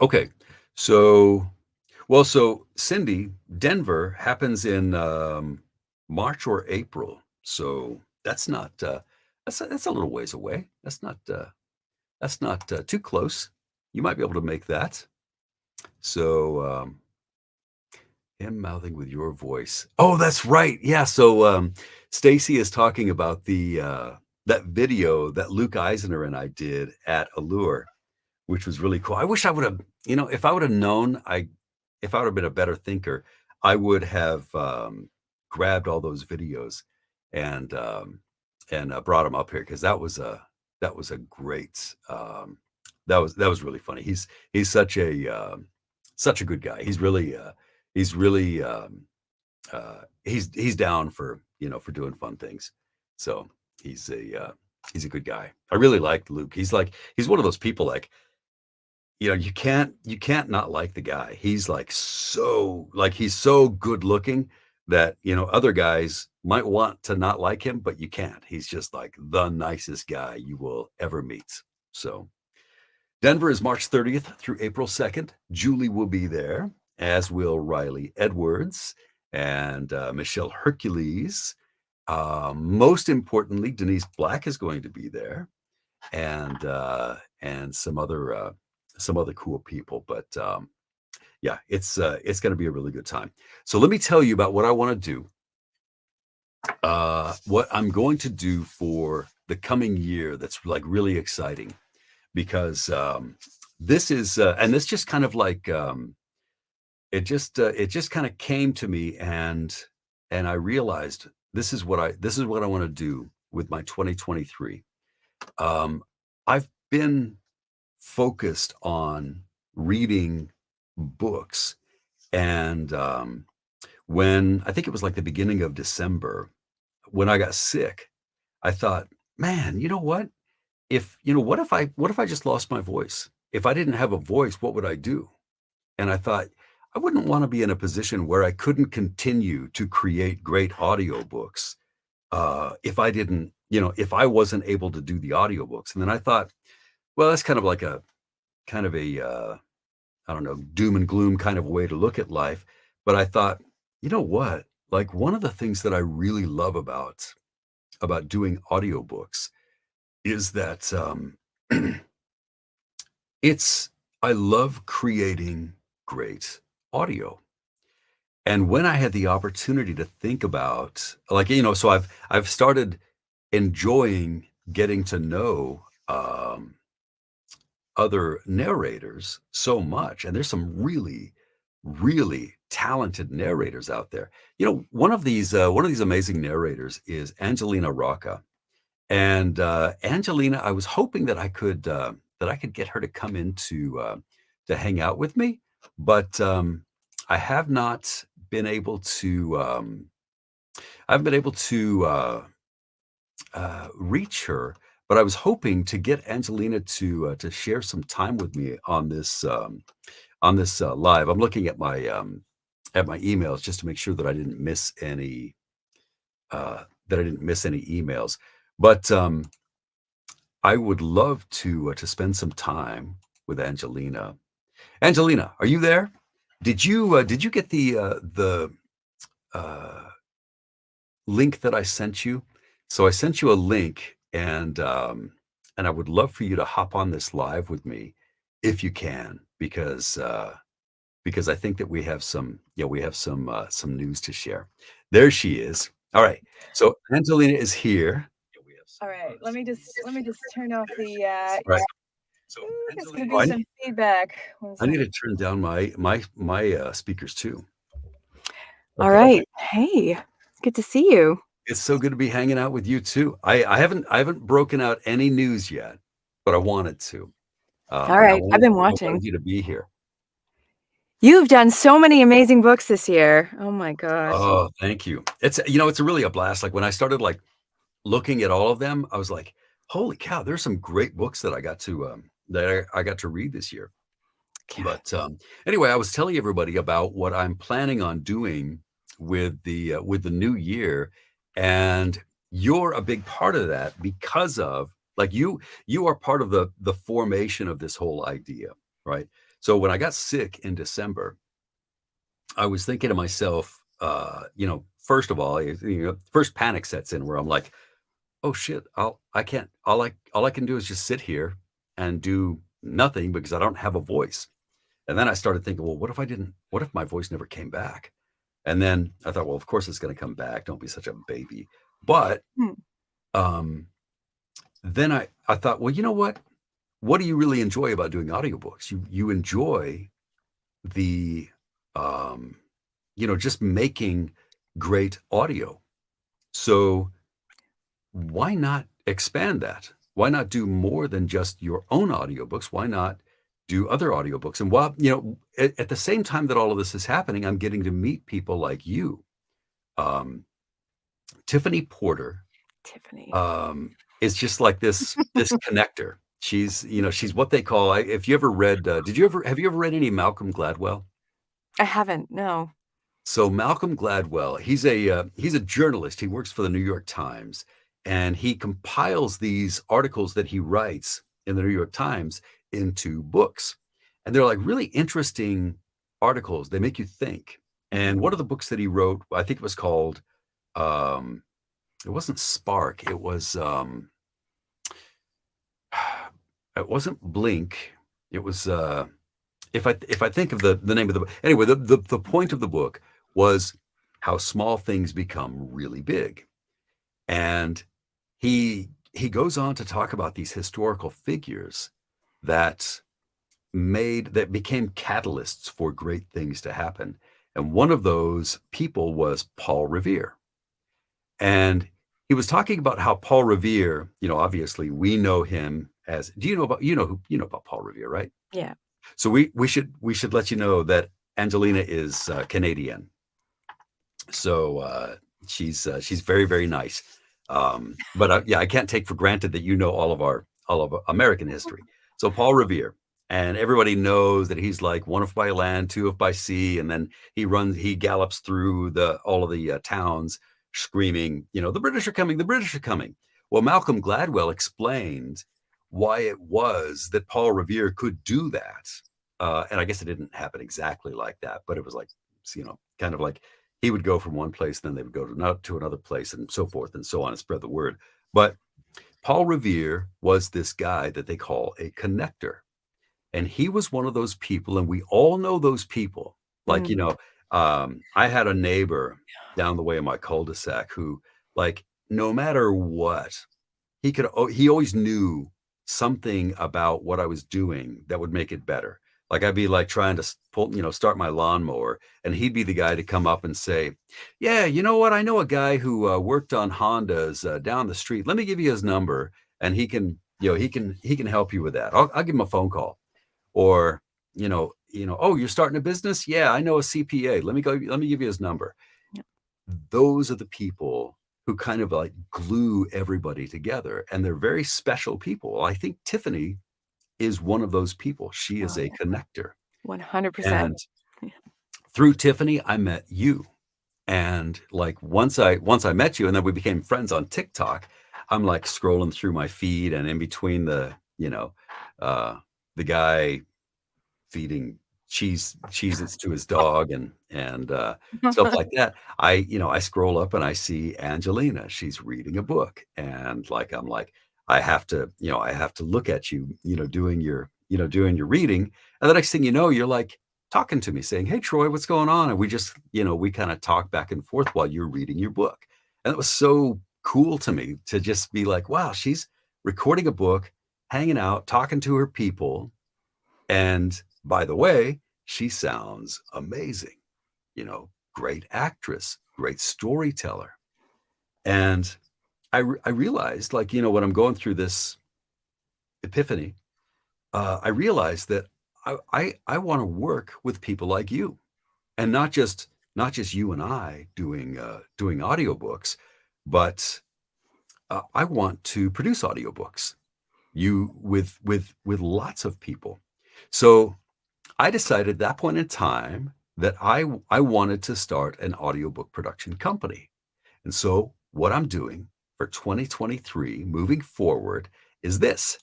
okay, so so Cindy, Denver happens in March or April. So that's a little ways away. That's not too close. You might be able to make that. So him mouthing with your voice. Oh, that's right. Yeah. So Stacy is talking about the that video that Luke Eisner and I did at Allure, which was really cool. I wish I would have, if I would have known, if I would have been a better thinker, I would have grabbed all those videos and brought them up here, because that was a great that was really funny. He's such a good guy. He's down for for doing fun things. So he's a good guy. I really like Luke. He's one of those people, like, you can't not like the guy. He's so good looking that, other guys might want to not like him, but you can't. He's just like the nicest guy you will ever meet. So Denver is March 30th through April 2nd. Julie will be there, as will Riley Edwards and Michelle Hercules. Most importantly, Denise Black is going to be there, and some other cool people. But yeah, it's going to be a really good time. So let me tell you about what I want to do. What I'm going to do for the coming year that's like really exciting, because this is and this just kind of like it just kind of came to me, and I realized this is what I want to do with my 2023. I've been focused on reading books, and when I think it was like the beginning of December, when I got sick, I thought, man, you know what? What if I just lost my voice? If I didn't have a voice, what would I do? And I thought, I wouldn't want to be in a position where I couldn't continue to create great audiobooks if I didn't, if I wasn't able to do the audiobooks. And then I thought, well, that's kind of a I don't know, doom and gloom kind of way to look at life. But I thought, you know what? Like one of the things that I really love about doing audiobooks is that it's I love creating great audio. And when I had the opportunity to think about like, so I've started enjoying getting to know other narrators so much. And there's some really, really talented narrators out there. One of these amazing narrators is Angelina Rocca. And Angelina, I was hoping that I could get her to come into to hang out with me, but I have not been able to. I haven't been able to reach her, but I was hoping to get Angelina to share some time with me on this live. I'm looking at my emails just to make sure that I didn't miss any emails. But I would love to spend some time with Angelina. Angelina, are you there? Did you get the uh, link that I sent you? So I sent you a link, and I would love for you to hop on this live with me if you can, because I think that we have some news to share. There she is. All right. So Angelina is here. Yeah, we have All right, let me just turn off the right. So there's gonna Oh, be some feedback. One I need second. to turn down my speakers too. All Okay. right. Hey, good to see you. It's so good to be hanging out with you too. I haven't broken out any news yet, but I wanted to. All And right, I've been I wanted watching. you to be here. You've done so many amazing books this year. Oh my gosh. Oh, thank you. It's really a blast. Like when I started like looking at all of them, I was like, holy cow, there's some great books that I got to read this year. Yeah. But anyway, I was telling everybody about what I'm planning on doing with the new year, and you're a big part of that because of like you are part of the formation of this whole idea, right? So when I got sick in December, I was thinking to myself, first of all, first panic sets in where I'm like, oh shit, I can't, all I can do is just sit here and do nothing because I don't have a voice. And then I started thinking, well, what if my voice never came back? And then I thought, well, of course it's going to come back. Don't be such a baby. But Hmm. um, then I thought, well, you know what? What do you really enjoy about doing audiobooks? You enjoy the, um, just making great audio. So why not expand that? Why not do more than just your own audiobooks? Why not do other audiobooks? And while, at the same time that all of this is happening, I'm getting to meet people like you. Um, Tiffany Porter Tiffany. is just like this connector. She's what they call. If you ever read, have you ever read any Malcolm Gladwell? I haven't. No. So Malcolm Gladwell, he's a journalist. He works for the New York Times, and he compiles these articles that he writes in the New York Times into books. And they're like really interesting articles. They make you think. Mhm. And one of the books that he wrote, I think it was called um, it wasn't Spark, it wasn't Blink. It was if I think of the name of the book. Anyway, the point of the book was how small things become really big. And he goes on to talk about these historical figures that that became catalysts for great things to happen. And one of those people was Paul Revere. And he was talking about how Paul Revere, obviously we know him as, do you know about Paul Revere, right? Yeah. So we should let you know that Angelina is Canadian. So she's very, very nice. But yeah, I can't take for granted that you know all of American history. So Paul Revere, and everybody knows that he's like one if by land, two if by sea, and then he gallops through all of the towns screaming, the British are coming, the British are coming. Well, Malcolm Gladwell explained why it was that Paul Revere could do that. and I guess it didn't happen exactly like that, but it was like, kind of like he would go from one place, then they would go to another place, and so forth and so on, and spread the word. But Paul Revere was this guy that they call a connector. And he was one of those people, and we all know those people. Like, Mm. I had a neighbor down the way in my cul-de-sac who, like, no matter what, he always knew something about what I was doing that would make it better. Like, I'd be, like, trying to start my lawnmower, and he'd be the guy to come up and say, "Yeah, you know what? I know a guy who, worked on Hondas, down the street. Let me give you his number, and he can help you with that. I'll give him a phone call." Or, "Oh, you're starting a business? Yeah, I know a CPA. Let me give you his number." Yep. Those are the people who kind of, like, glue everybody together, and they're very special people. I think Tiffany is one of those people. She Oh, is a yeah. connector, 100%. and Yeah. through Tiffany, I met you, and, like, once I met you and then we became friends on TikTok, I'm, like, scrolling through my feed, and in between uh, the guy feeding Cheez-Its to his dog and stuff like that. I scroll up and I see Angelina. She's reading a book, and, like, I'm like, I have to look at you, doing your reading, and the next thing you know, you're, like, talking to me saying, "Hey, Troy, what's going on?" And we kinda talk back and forth while you're reading your book, and it was so cool to me to just be like, "Wow, she's recording a book, hanging out, talking to her people, and by the way, she sounds amazing, great actress, great storyteller." And I realized, like, when I'm going through this epiphany, I realized that I want to work with people like you, and not just you and I doing audiobooks, but I want to produce audiobooks you with lots of people. So I decided at that point in time that I wanted to start an audiobook production company. And so what I'm doing for 2023 moving forward is this: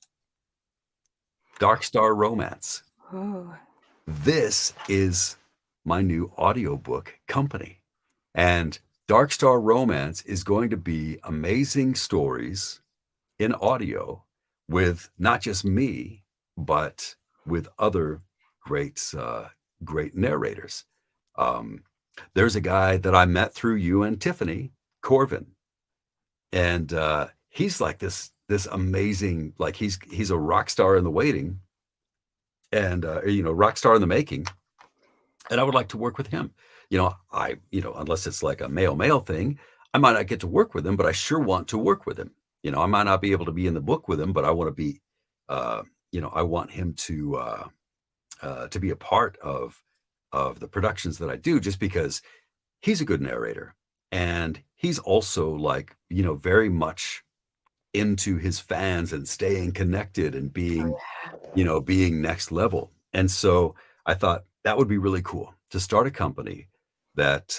Dark Star Romance. Oh, This is my new audiobook company. And Dark Star Romance is going to be amazing stories in audio with not just me, but with other great, great narrators. Um, there's a guy that I met through you and Tiffany, Corvin, and he's like this amazing, like, he's a rock star in the waiting, and rock star in the making, and I would like to work with him. Unless it's like a male thing, I might not get to work with him, but I sure want to work with him. I might not be able to be in the book with him, but I want to be, I want him to be a part of the productions that I do, just because he's a good narrator, and he's also, like, very much into his fans and staying connected and oh, being, yeah. being next level. And so I thought that would be really cool to start a company that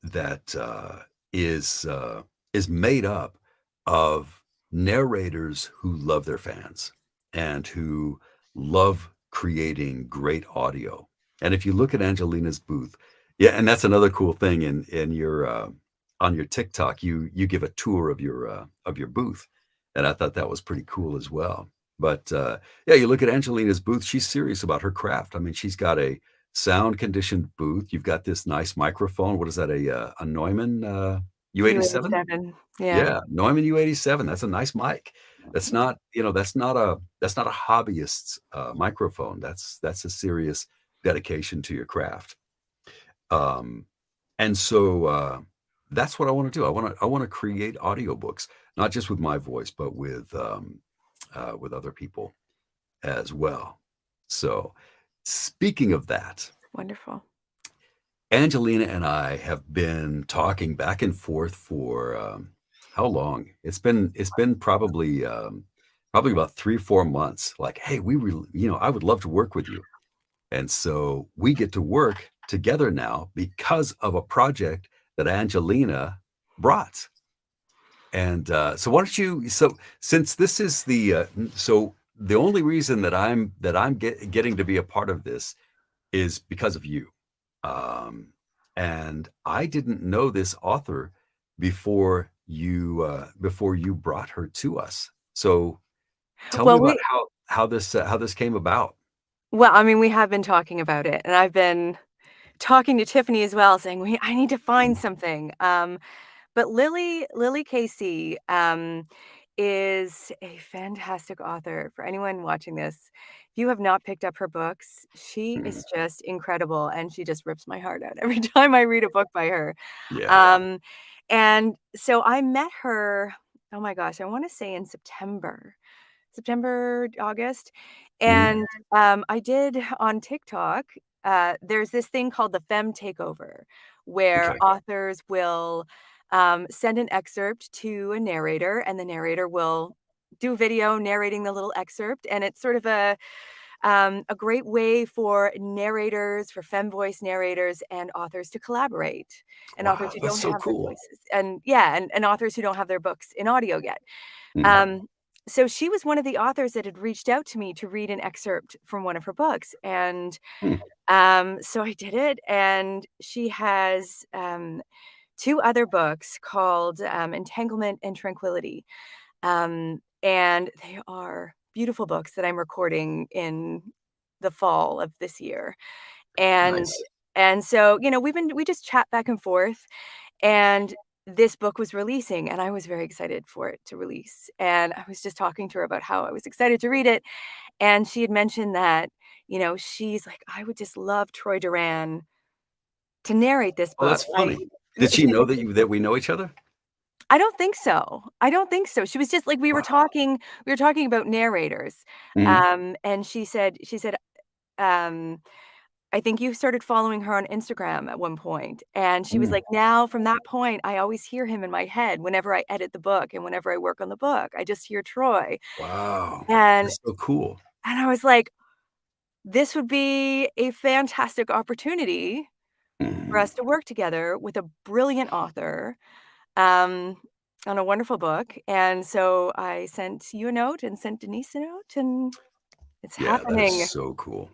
that is made up of narrators who love their fans and who love creating great audio. And if you look at Angelina's booth, yeah, and that's another cool thing in your on your TikTok, you give a tour of your booth, and I thought that was pretty cool as well. But yeah, you look at Angelina's booth; she's serious about her craft. I mean, she's got a sound conditioned booth. You've got this nice microphone. What is that? A Neumann U87? U87. Yeah. Yeah, Neumann U87. That's a nice mic. That's not a hobbyist's microphone. That's a serious dedication to your craft. Um, and so that's what I want to do. I want to create audiobooks, not just with my voice, but with other people as well. So, speaking of that, Wonderful. Angelina and I have been talking back and forth for how long? It's been probably about 3 or 4 months. Like, hey, I would love to work with you, and so we get to work together now because of a project that Angelina brought. And so why don't you? So since this is the so the only reason that I'm getting to be a part of this is because of you. Um, and I didn't know this author before you brought her to us. So tell me Well, about we how this came about. well, I mean, we have been talking about it, and I've been talking to Tiffany as well, saying, I need to find Mm, something." But Lily Casey, is a fantastic author. For anyone watching this, if you have not picked up her books, she mm, is just incredible, and she just rips my heart out every time I read a book by her. yeah. Um, and so I met her, oh my gosh, I wanna say in September, August, Mhm. and, I did on TikTok, there's this thing called the Femme Takeover, where Okay. authors will, send an excerpt to a narrator, and the narrator will do video narrating the little excerpt, and it's sort of a great way for narrators, for femme voice narrators and authors to collaborate, and authors Wow, who that's don't so have their cool. voices, and yeah, and authors who don't have their books in audio yet. Mm, Um, so she was one of the authors that had reached out to me to read an excerpt from one of her books, and, mm. so I did it, and she has, 2 other books called, Entanglement and Tranquility, and they are beautiful books that I'm recording in the fall of this year, and Nice. and so, we just chat back and forth, and this book was releasing, and I was very excited for it to release, and I was just talking to her about how I was excited to read it, and she had mentioned that, she's like, "I would just love Troy Duran to narrate this Oh, book," that's right? funny. Did she She's know like, that we know each other? "I don't think so. I don't think so." She was just like, Wow. we were talking about narrators, Mhm. and she said, um I think you started following her on Instagram at one point, and she was Mm. like, "Now from that point, I always hear him in my head whenever I edit the book and whenever I work on the book, I just hear Troy." Wow. And That's so cool. and I was like, "This would be a fantastic opportunity for Mhm. us to work together with a brilliant author, um, on a wonderful book." And so I sent you a note and sent Denise a note, and it's Yeah, that is happening. so cool.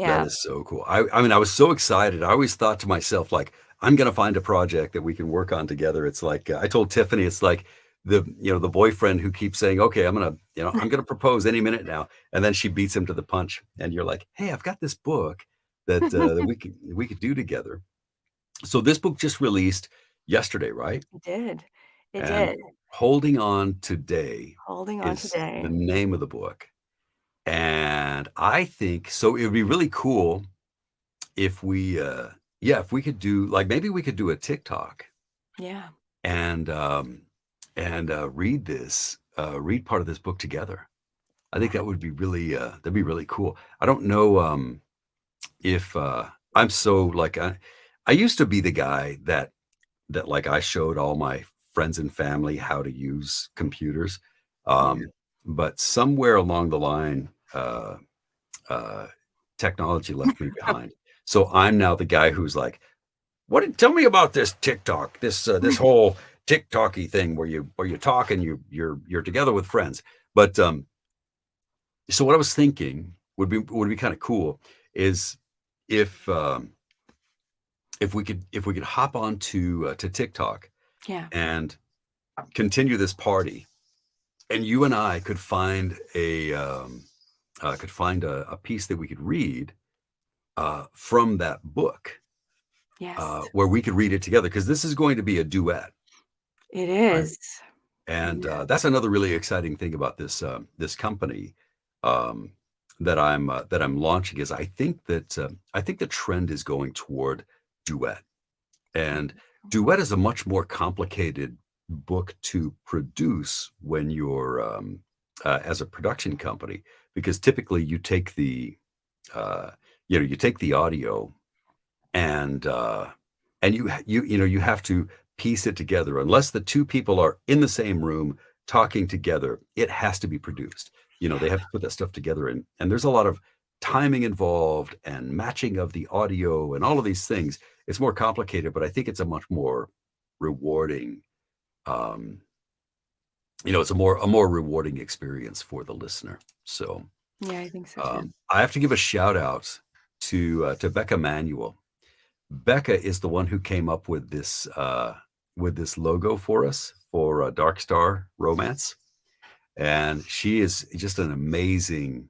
That Yeah, is so cool. I mean, I was so excited. I always thought to myself, like, I'm gonna find a project that we can work on together. It's like, I told Tiffany, it's like the boyfriend who keeps saying, "Okay, I'm gonna propose any minute now," and then she beats him to the punch, and you're like, "Hey, I've got this book that we could do together." So this book just released yesterday, right? it did. It And did. Holding On Today Holding on is the today. name of the book. And I think so it would be really cool if if we could do like, maybe we could do a TikTok Yeah. and, read part of this book together. I think that would be really, that'd be really cool. I don't know, if, I'm so like, I used to be the guy that, like, I showed all my friends and family how to use computers, Yeah. but somewhere along the line, uh, technology left me behind. So I'm now the guy who's like, tell me about this TikTok, this whole TikToky thing where you talk and you're together with friends. But so what I was thinking would be kind of cool is if if we could hop on to TikTok Yeah. and continue this party, and you and I could find a piece that we could read from that book, Yes. where we could read it together because this is going to be a duet, It right? is. It And is. that's another really exciting thing about this company um, that I'm launching is I think the trend is going toward duet, and duet is a much more complicated book to produce when you're as a production company because typically you take uh, you take the audio and you have to piece it together. Unless the two people are in the same room talking together, it has to be produced. They Yeah. have to put that stuff together, and there's a lot of timing involved and matching of the audio and all of these things. It's more complicated, but I think it's a much more rewarding um, it's a more rewarding experience for the listener. So Yeah, I think so too. I have to give a shout out to Becca Manuel. Becca is the one who came up with this logo for us for Dark Star Romance, and she is just an amazing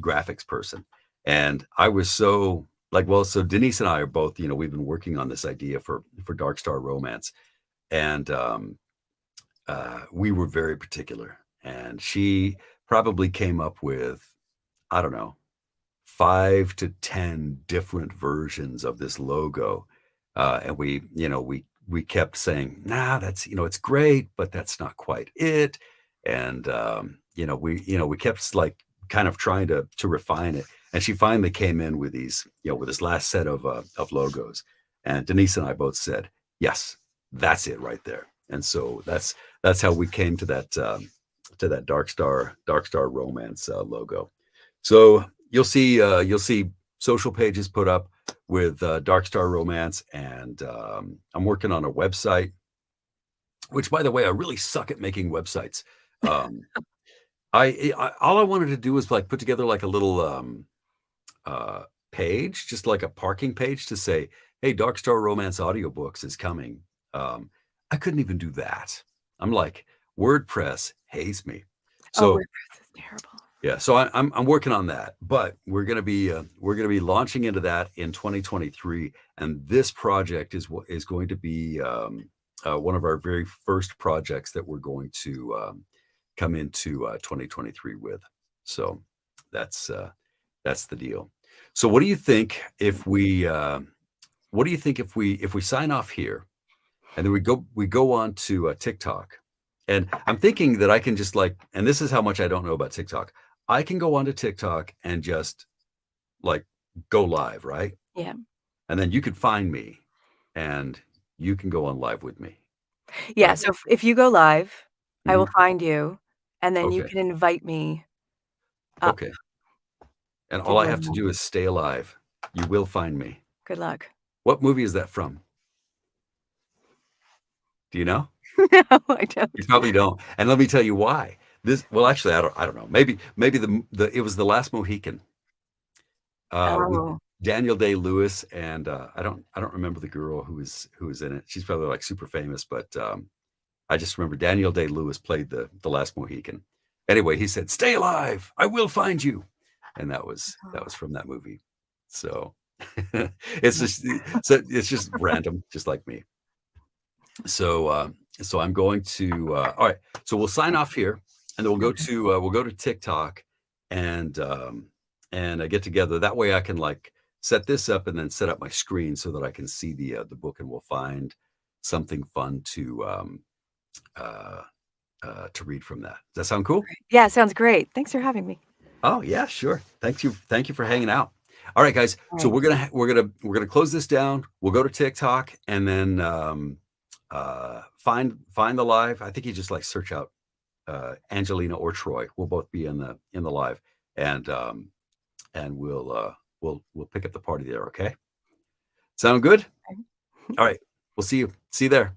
graphics person. And I was so like, well, so Denise and I are both, we've been working on this idea for Dark Star Romance, and we were very particular, and she probably came up with, I don't know, 5 to 10 different versions of this logo. And we kept saying, "Nah, that's, it's great, but that's not quite it." And we kept like kind of trying to refine it. And she finally came in with with this last set of logos. And Denise and I both said, "Yes, that's it right there." And so that's how we came to that Dark Star Romance logo. So you'll see social pages put up with Dark Star Romance, and I'm working on a website. Which, by the way, I really suck at making websites. Um, I all I wanted to do was like put together like a little uh, page, just like a parking page to say, "Hey, Dark Star Romance audiobooks is coming." Um, I couldn't even do that. I'm like, WordPress hates me. Oh, So WordPress is terrible. yeah, so I'm working on that, but we're gonna be launching into that in 2023, and this project is going to be one of our very first projects that we're going to come into 2023 with. So that's uh, that's the deal. So what do you think if we sign off here, and then we go on to TikTok, and I'm thinking that I can just like, and this is how much I don't know about TikTok. I can go onto TikTok and just like go live, right? Yeah. And then you can find me, and you can go on live with me, Yeah, right? so if you go live, I will Mhm. find you, and then you Okay, can invite me up okay. And to all I have join to them. do is stay alive. You will find me. Good luck. What movie is that from? Do you know? No, I You don't. probably don't. And let me tell you why. Well, actually, I don't know. Maybe the it was The Last Mohican. With Oh, Daniel Day-Lewis, and I don't remember the girl who was in it. She's probably like super famous, but I just remember Daniel Day-Lewis played the Last Mohican. Anyway, he said, "Stay alive, I will find you," and that was oh, from that movie. So it's yeah, just random, just like me. So so I'm going to all right. So we'll sign off here, and then okay. we'll go to TikTok, and get together. That way I can like set this up and then set up my screen so that I can see the book, and we'll find something fun uh, to read from that. Does that sound cool? Yeah, sounds great. Thanks for having me. Oh yeah, sure. Thank you for hanging out. All right, guys. So Alright. we're gonna close this down. We'll go to TikTok, and then find the live. I think you just like search out Angelina or Troy. We'll both be in the live, and we'll pick up the party there. Okay, sound good? Okay. All right, we'll see you. See you there.